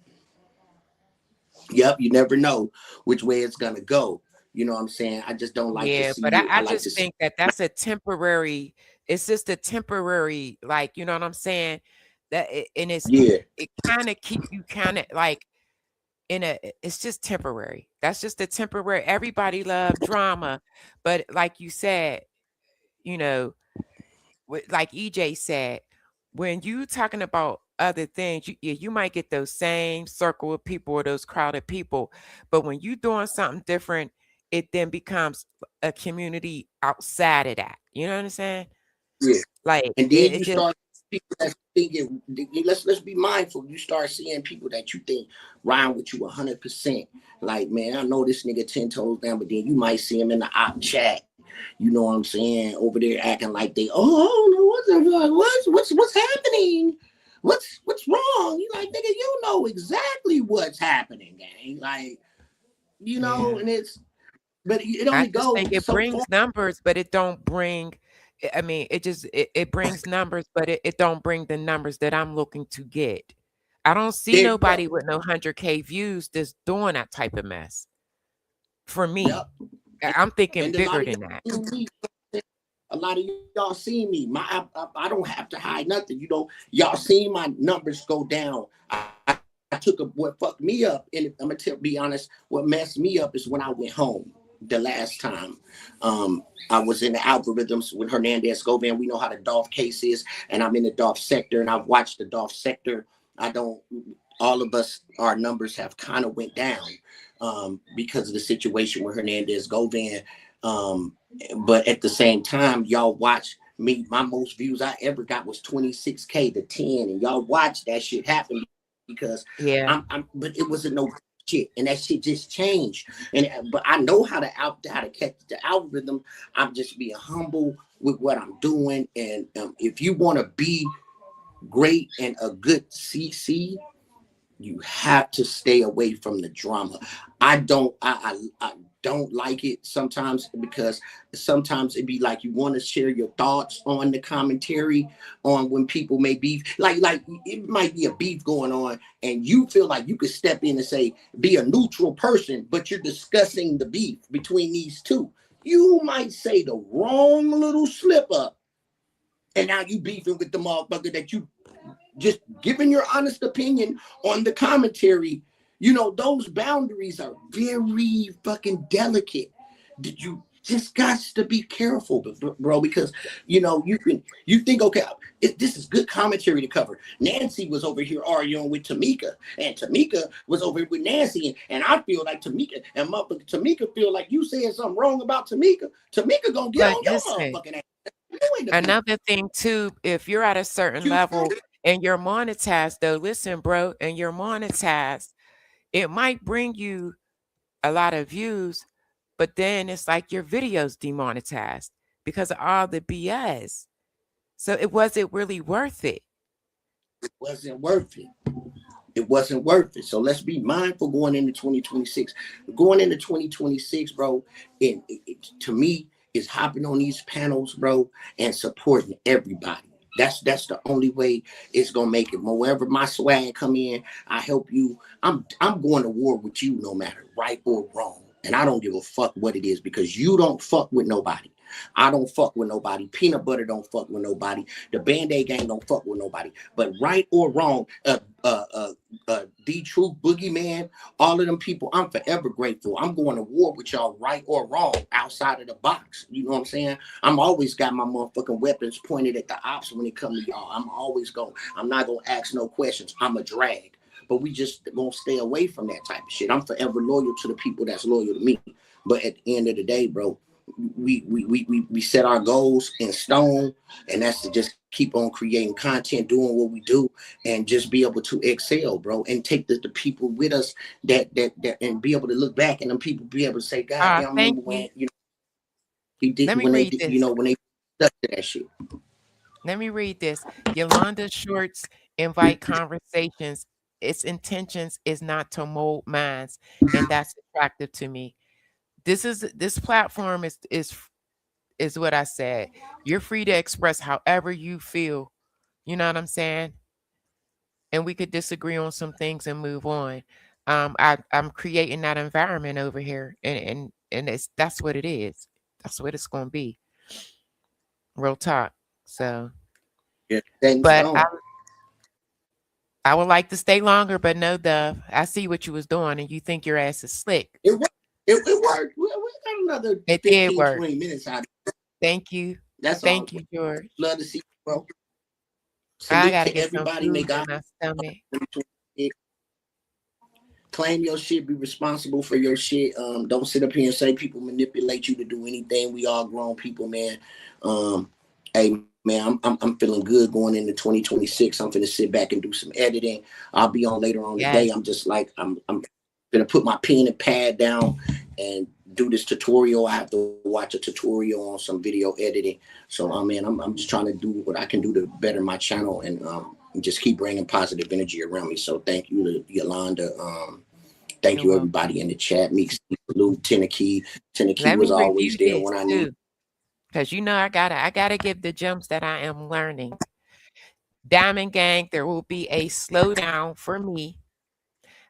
Yep, you never know which way it's gonna go. You know what I'm saying? I just don't like to see but you. I just think that's a temporary, it's just a temporary, like, you know what I'm saying? And it kind of keep you kind of like it's just temporary. That's just a temporary. Everybody loves drama, but like you said, you know, like EJ said, when you talking about other things, you might get those same circle of people or those crowded people, but when you doing something different, it then becomes a community outside of that. You know what I'm saying? Yeah. Like, and then you start people that thinking. Let's be mindful. You start seeing people that you think rhyme with you 100%. Like, man, I know this nigga 10 toes down, but then you might see him in the op chat. You know what I'm saying? Over there acting like they, what's happening? What's wrong? You like, nigga, you know exactly what's happening, gang. Like, you know, and but it only goes. Think it brings numbers, but it don't bring. I mean, it brings numbers, but it don't bring the numbers that I'm looking to get. I don't see nobody with no 100K views that's doing that type of mess. For me, I'm thinking bigger than that. A lot of y'all see me. I don't have to hide nothing. You know, y'all seen my numbers go down. I took what fucked me up, and I'm gonna be honest. What messed me up is when I went home the last time. I was in the algorithms with Hernandez Govan. We know how the Dolph case is, and I'm in the Dolph sector, and I've watched the Dolph sector. All of us, our numbers have kind of went down because of the situation with Hernandez Govan. But at the same time, y'all watch me. My most views I ever got was 26K to 10, and y'all watch that shit happen because but it wasn't no shit, and that shit just changed. But I know how to catch the algorithm. I'm just being humble with what I'm doing, and if you want to be great and a good CC, you have to stay away from the drama. I don't like it sometimes because sometimes it'd be like you want to share your thoughts on the commentary on when people may beef. Like it might be a beef going on and you feel like you could step in and say, be a neutral person, but you're discussing the beef between these two. You might say the wrong little slip up and now you beefing with the motherfucker that you just giving your honest opinion on the commentary. You know, those boundaries are very fucking delicate. You just got to be careful, bro, because, you know, you think, okay, this is good commentary to cover. Nancy was over here arguing with Tamika, and Tamika was over here with Nancy, and I feel like Tamika feel like you saying something wrong about Tamika. Tamika gonna get on your motherfucking ass. Another thing, too, if you're at a certain level and you're monetized, though, listen, bro, and you're monetized, it might bring you a lot of views, but then it's like your video's demonetized because of all the BS. So it wasn't really worth it. It wasn't worth it. It wasn't worth it. So let's be mindful going into 2026. Going into 2026, bro, to me, is hopping on these panels, bro, and supporting everybody. That's the only way it's gonna make it. Wherever my swag come in, I help you. I'm going to war with you no matter right or wrong. And I don't give a fuck what it is because you don't fuck with nobody. I don't fuck with nobody. Peanut Butter don't fuck with nobody. The Band-Aid gang don't fuck with nobody. But right or wrong, D-Truth, Boogeyman, all of them people, I'm forever grateful. I'm going to war with y'all right or wrong outside of the box. You know what I'm saying? I'm always got my motherfucking weapons pointed at the ops when it comes to y'all. I'm not going to ask no questions. I'm a drag. But we just gonna stay away from that type of shit. I'm forever loyal to the people that's loyal to me. But at the end of the day, bro, we set our goals in stone, and that's to just keep on creating content, doing what we do, and just be able to excel, bro, and take the people with us that and be able to look back and them people be able to say, God, I remember when he did when they did, when they stuck to that shit. Let me read this. Yolanda Shorts invite conversations. Its intentions is not to mold minds, and that's attractive to me. This platform is what I said. You're free to express however you feel. You know what I'm saying? And we could disagree on some things and move on. I'm creating that environment over here, and that's what it is. That's what it's going to be. Real talk. So, yeah. But I would like to stay longer, but no, Dove. I see what you was doing, and you think your ass is slick. It worked. We got another 15, 20 minutes out of it. Thank you. Thank you, George. Love to see you, bro. I gotta get everybody. some food in my stomach. Claim your shit. Be responsible for your shit. Don't sit up here and say people manipulate you to do anything. We all grown people, man. Hey, man, I'm feeling good going into 2026. I'm finna sit back and do some editing. I'll be on later on today. I'm just like I'm gonna put my pen and pad down and do this tutorial. I have to watch a tutorial on some video editing. So I'm just trying to do what I can do to better my channel and just keep bringing positive energy around me. So thank you, Yolanda. Thank you, everybody in the chat. Meeks, Luke, Tenakee. Tenakee was always there when I need. Because I gotta give the gems that I am learning. Diamond Gang, there will be a slowdown for me.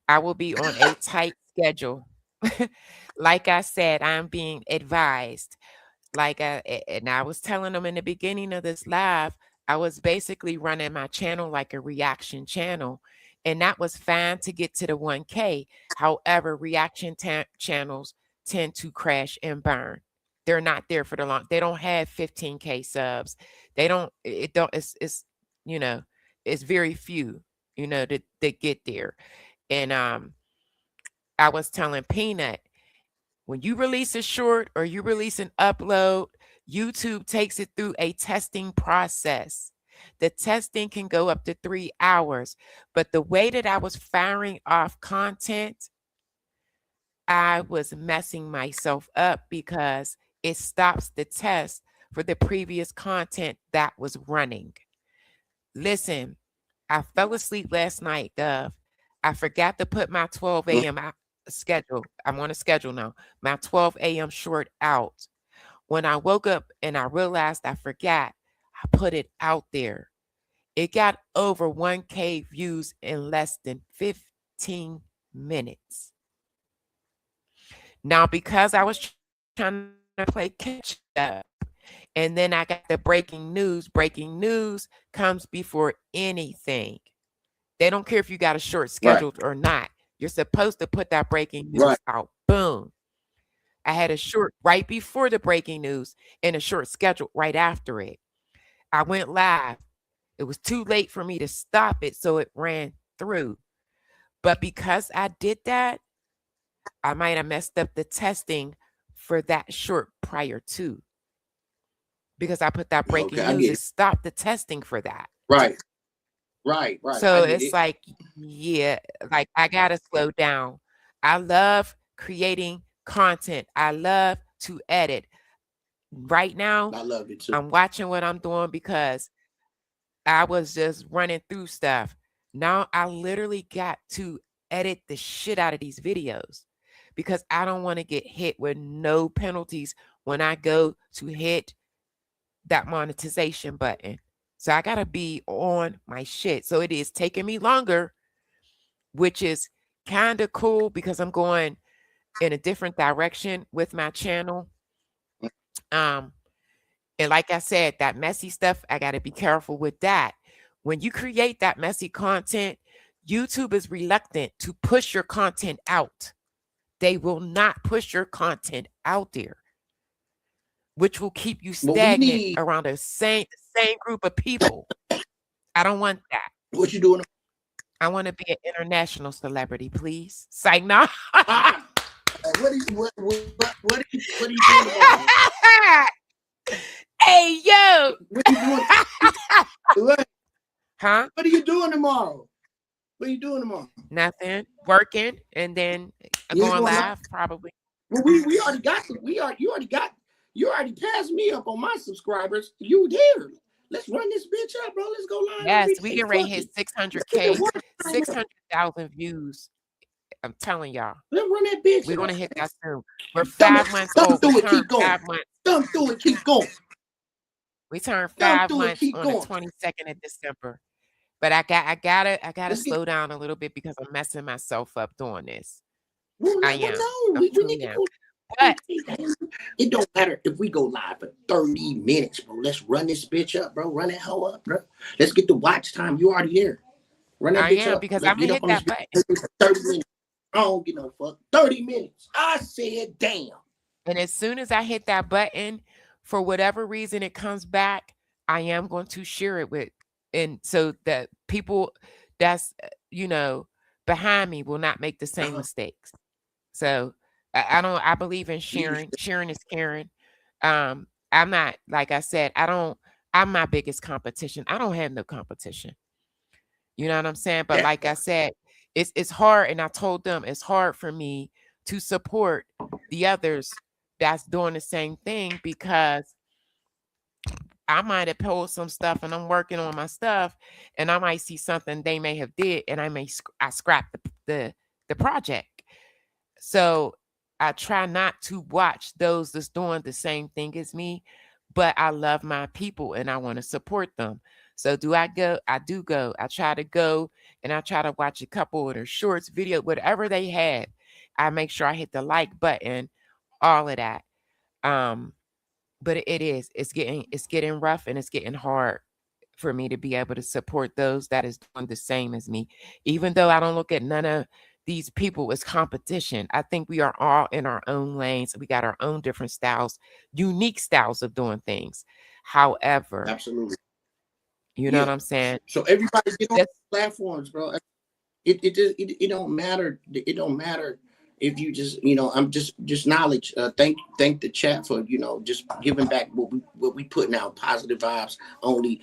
I will be on a tight schedule. Like I said, I'm being advised. And I was telling them in the beginning of this live, I was basically running my channel like a reaction channel. And that was fine to get to the 1K. However, reaction channels tend to crash and burn. They're not there for the long. They don't have 15K subs. It's very few, that get there. And I was telling Peanut, when you release a short or you release an upload, YouTube takes it through a testing process. The testing can go up to 3 hours. But the way that I was firing off content, I was messing myself up because it stops the test for the previous content that was running. Listen, I fell asleep last night, Dove. I forgot to put my 12 a.m. schedule. I'm on a schedule now. My 12 a.m. short out. When I woke up and I realized I forgot, I put it out there. It got over 1K views in less than 15 minutes. Now, because I was trying to play catch up, and then I got the breaking news. Breaking news comes before anything. They don't care if you got a short scheduled or not. You're supposed to put that breaking news out. Boom. I had a short right before the breaking news and a short scheduled right after it. I went live. It was too late for me to stop it, so it ran through. But because I did that, I might have messed up the testing for that short prior to. Because I put that breaking news and stopped the testing for that. Right. So it's like, I got to slow down. I love creating content. I love to edit. Right now, I love it too. I'm watching what I'm doing because I was just running through stuff. Now I literally got to edit the shit out of these videos because I don't want to get hit with no penalties when I go to hit that monetization button. So I got to be on my shit. So it is taking me longer, which is kind of cool because I'm going in a different direction with my channel. And like I said, that messy stuff, I got to be careful with that. When you create that messy content, YouTube is reluctant to push your content out. They will not push your content out there, which will keep you stagnant around the same group of people. I don't want that. What you doing? I want to be an international celebrity, please. Say no. What are you doing? Hey, yo. What are you doing? What? Huh? What are you doing tomorrow? What are you doing tomorrow? Nothing. Working and then You ain't going going live probably. Well, we already got some. You already passed me up on my subscribers. You there? Let's run this bitch up, bro. Let's go live. Yes, every we day. can rate Fuck his it. 600K, Let's get the watch time up. 600,000 views. I'm telling y'all. Let's run that bitch. We're up. gonna hit that soon. We're Thumb 5 months thumb old. We through it, turned keep going. 5 months. Thumb through it, keep going. We turned Thumb 5 through it, months keep on going. the 22nd of December. But I gotta Let's get. slow down a little bit because I'm messing myself up doing this. Well, I am. no, I we truly need to am. go. But It don't matter if we go live for 30 minutes, bro. Let's run this bitch up, bro. Run that hoe up, bro. Let's get the watch time. You already there. Run that I bitch am up. because Let's I'm gonna get hit up on this that bitch button. for 30 minutes. I don't get no fuck. 30 minutes. I said, damn. And as soon as I hit that button, for whatever reason it comes back, I am going to share it with, and so that people that's behind me will not make the same mistakes. So I believe in sharing. Sharing is caring. I'm not, like I said, I'm my biggest competition. I don't have no competition. You know what I'm saying? But like I said, it's hard, and I told them it's hard for me to support the others that's doing the same thing because I might have pulled some stuff and I'm working on my stuff and I might see something they may have did and I scrap the project. So I try not to watch those that's doing the same thing as me, but I love my people and I want to support them. So do I go? I do go. I try to go and I try to watch a couple of their shorts, video, whatever they had. I make sure I hit the like button, all of that. But it's getting rough and it's getting hard for me to be able to support those that is doing the same as me. Even though I don't look at none of these people as competition. I think we are all in our own lanes. We got our own different styles, unique styles of doing things. However, absolutely. You know what I'm saying? So everybody get on platforms, bro. It don't matter. It don't matter if you just, I'm just knowledge. Thank the chat for, just giving back what we putting out, positive vibes, only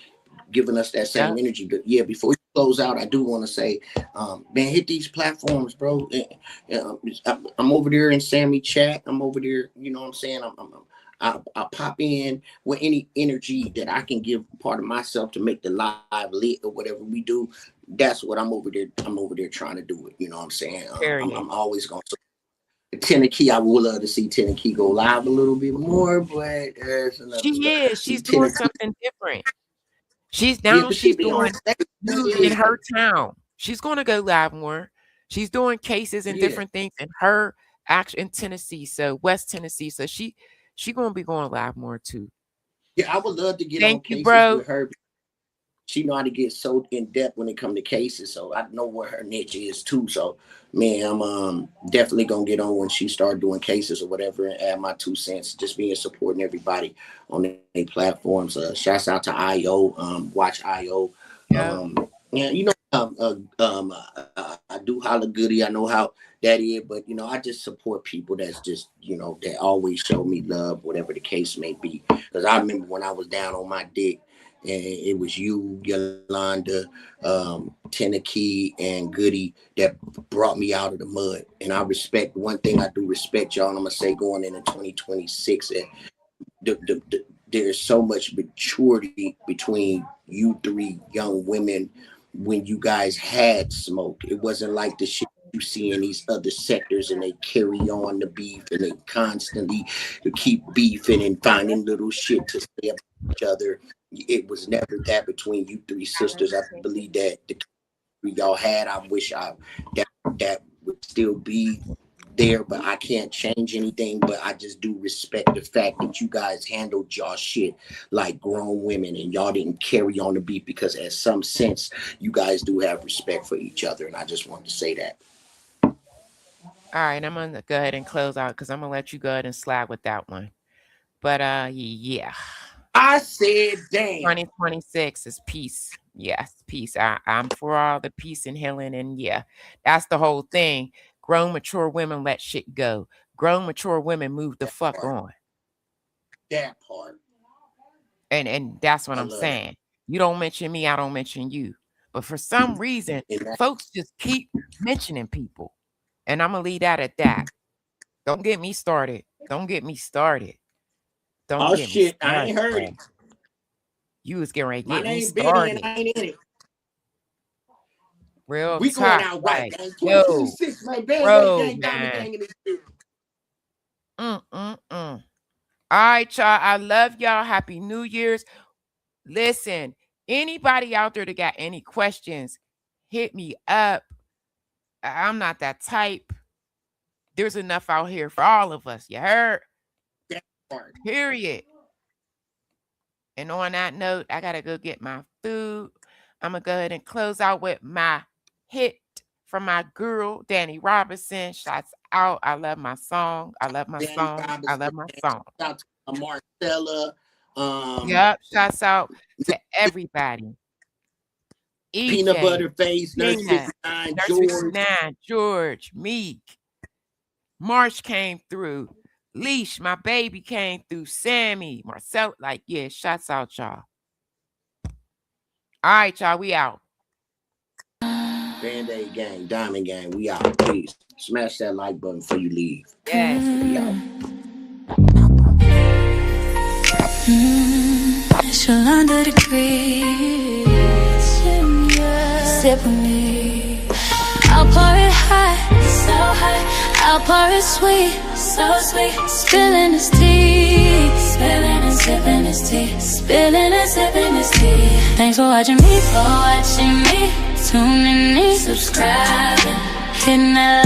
giving us that same energy. But yeah, before you close out, I do want to say, man, hit these platforms, bro. I'm over there in Sammy chat. I'm over there, you know what I'm saying? I'll pop in with any energy that I can give part of myself to make the live lit or whatever we do. That's what I'm over there. I'm over there trying to do it. You know what I'm saying? I'm always going to. Tennessee, I would love to see Tennessee go live a little bit more, but she's doing something different. She's doing in her town. She's going to go live more. She's doing cases and different things in her in Tennessee, so West Tennessee. So she going to be going live more too. Yeah, I would love to get on cases with her. She know how to get so in depth when it comes to cases, so I know what her niche is too. So, man, I'm definitely gonna get on when she start doing cases or whatever and add my 2 cents. Just being supporting everybody on their platforms. Shouts out to IO, watch IO. Yeah, I do holla goody. I know how that is, but I just support people that's just that always show me love, whatever the case may be. Because I remember when I was down on my dick. And it was you, Yolanda, Tennessee, and Goody that brought me out of the mud. And I respect one thing. I do respect y'all. And I'm gonna say going into 2026, there's so much maturity between you three young women when you guys had smoke. It wasn't like the shit you see in these other sectors, and they carry on the beef and they constantly keep beefing and finding little shit to say about each other. It was never that between you three sisters. I believe that the y'all had, I wish that would still be there, but I can't change anything. But I just do respect the fact that you guys handled y'all shit like grown women and y'all didn't carry on the beef, because in some sense you guys do have respect for each other, and I just wanted to say that. All right, I'm gonna go ahead and close out because I'm gonna let you go ahead and slide with that one. But yeah. I said, damn. 2026 is peace. Yes, peace. I'm for all the peace and healing. And yeah, that's the whole thing. Grown, mature women let shit go. Grown, mature women move the fuck on. That part. And that's what I I'm love saying. You don't mention me, I don't mention you. But for some reason, folks just keep mentioning people. And I'm gonna leave that at that. Don't get me started. Don't get me started. Don't Oh get me shit, started. I ain't heard it. You was getting ready to My get me name Benny started. and I ain't in it. Real We going talk, out right? right, gang. Yo, 2026, man. Band bro, gang, diamond man. gang in this bitch. All right, y'all. I love y'all. Happy New Year's. Listen, anybody out there that got any questions, hit me up. I'm not that type. There's enough out here for all of us. You heard? That part. Period. And on that note, I gotta go get my food. I'm gonna go ahead and close out with my hit from my girl, Danny Robinson. Shouts out. I love my song. I love my Danny song. I Robinson, love my song. Shout out to Marcella. Yep. Shouts out to everybody. Peanut EJ, Butter Face, Nurse Tina, 69, Nurse George. 69, George, Meek. Marsh came through. Leash, my baby came through. Sammy, Marcel, like, yeah, shouts out, y'all. All right, y'all, we out. Band-Aid gang, Diamond gang, we out. Please smash that like button before you leave. Yes. We out. Chill under the breeze. Sip with me. I'll pour it hot, so hot. I'll pour it sweet, so sweet. Spilling this tea, spilling and sipping this tea, spilling and sipping this tea. Thanks for watching me, tuning in, subscribing, hitting that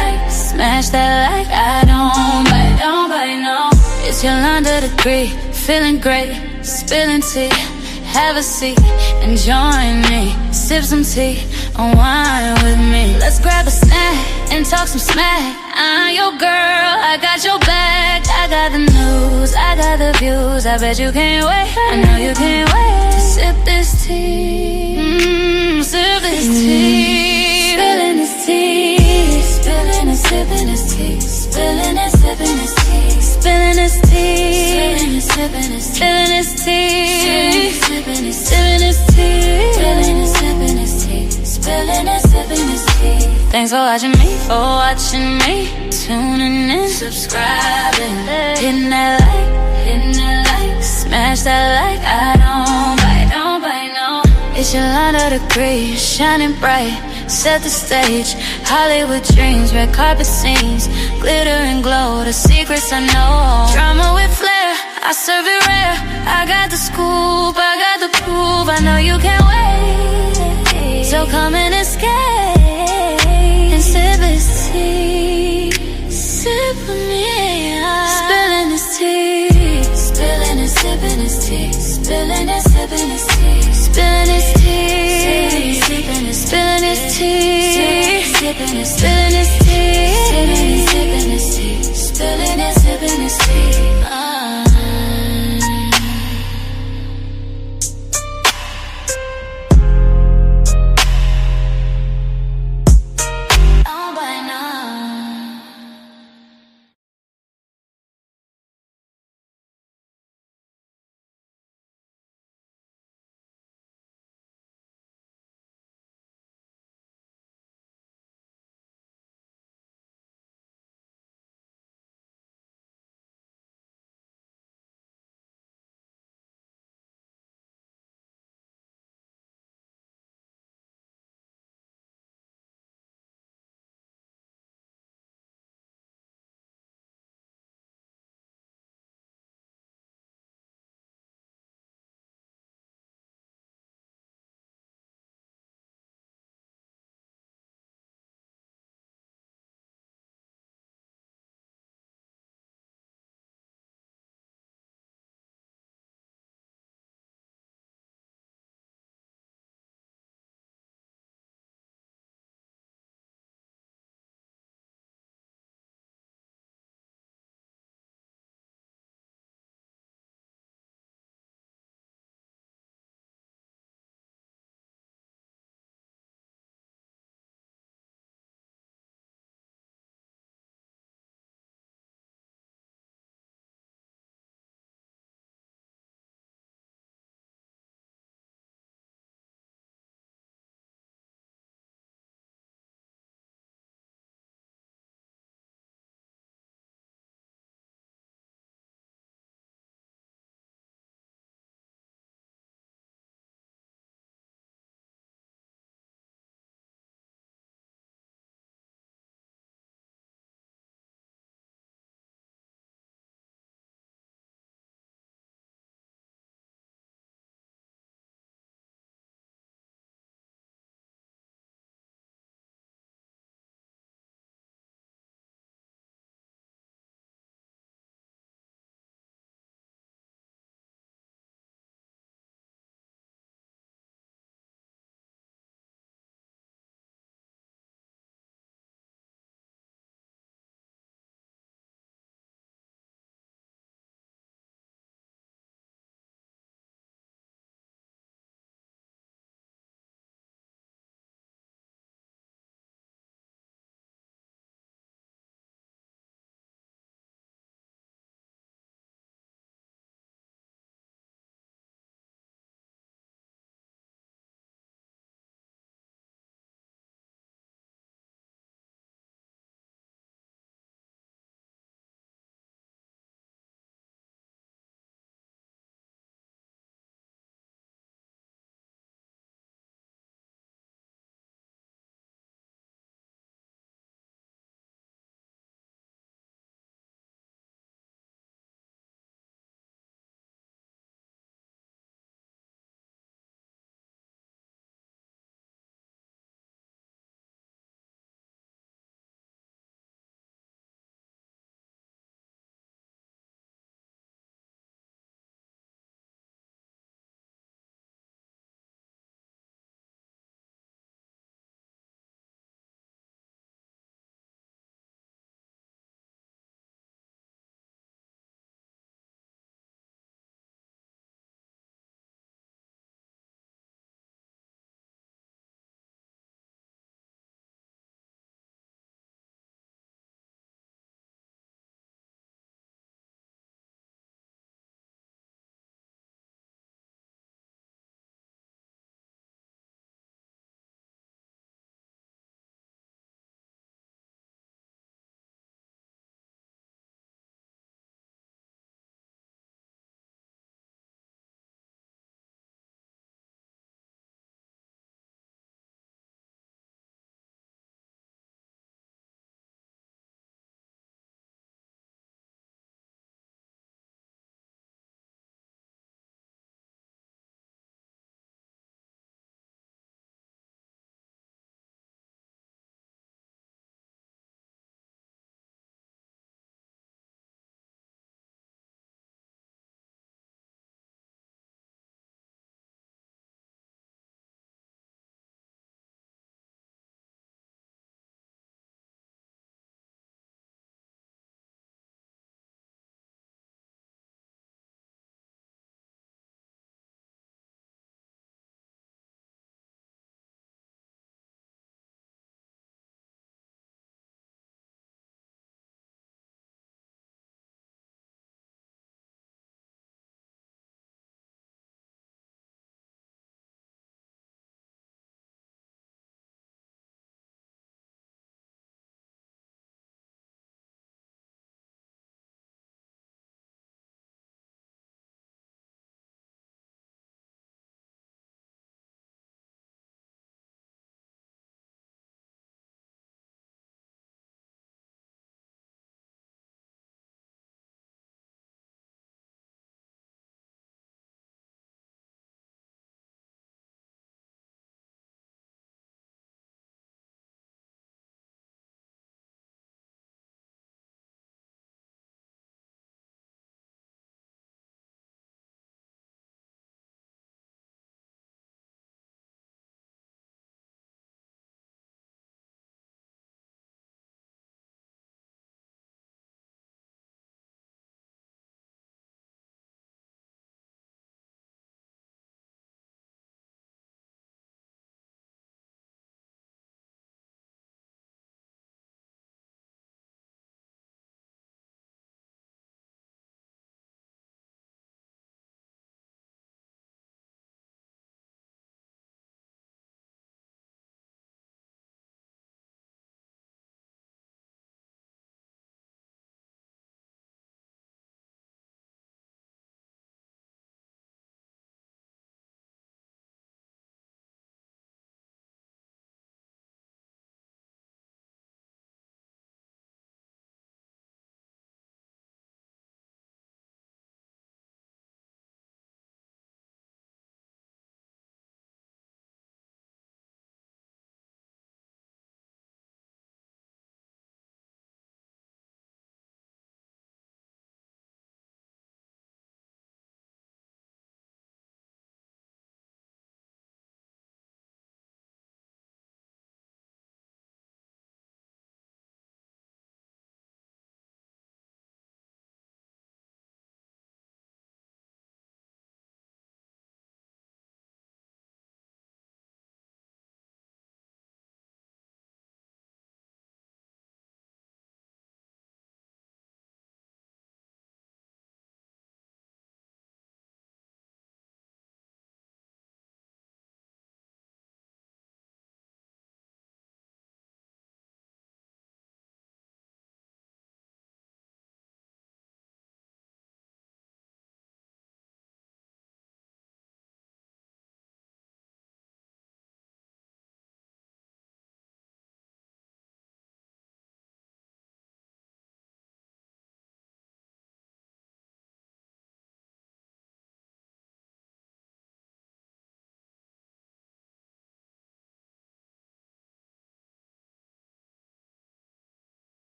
like, smash that like. I don't bite, no. It's Yolanda the Greek, feeling great, spilling tea. Have a seat and join me. Sip some tea, unwind with me. Let's grab a snack and talk some smack. I'm your girl, I got your back. I got the news, I got the views. I bet you can't wait, I know you can't wait to sip this tea. Sip this tea. Spilling this tea. Spilling and sipping this tea. Spilling and sipping this tea. Spilling this tea. Spilling and sipping this tea. Spilling this tea. Sipping and sipping this tea. Spilling and sipping this tea. Spilling and sipping this tea. Thanks for watching me, tuning in, subscribing, hitting that like, smash that like. I don't bite, no. It's Yolanda the Greek, shining bright, set the stage. Hollywood dreams, red carpet scenes, glitter and glow, the secrets I know. Drama with flair, I serve it rare. I got the scoop, I got the proof. I know you can't wait, so come and escape and sip this tea. Sip with me, spilling this tea, spilling and sipping this tea, spilling and sipping this tea, spilling this tea, spilling this tea, spilling this tea, spilling this tea, spilling this tea.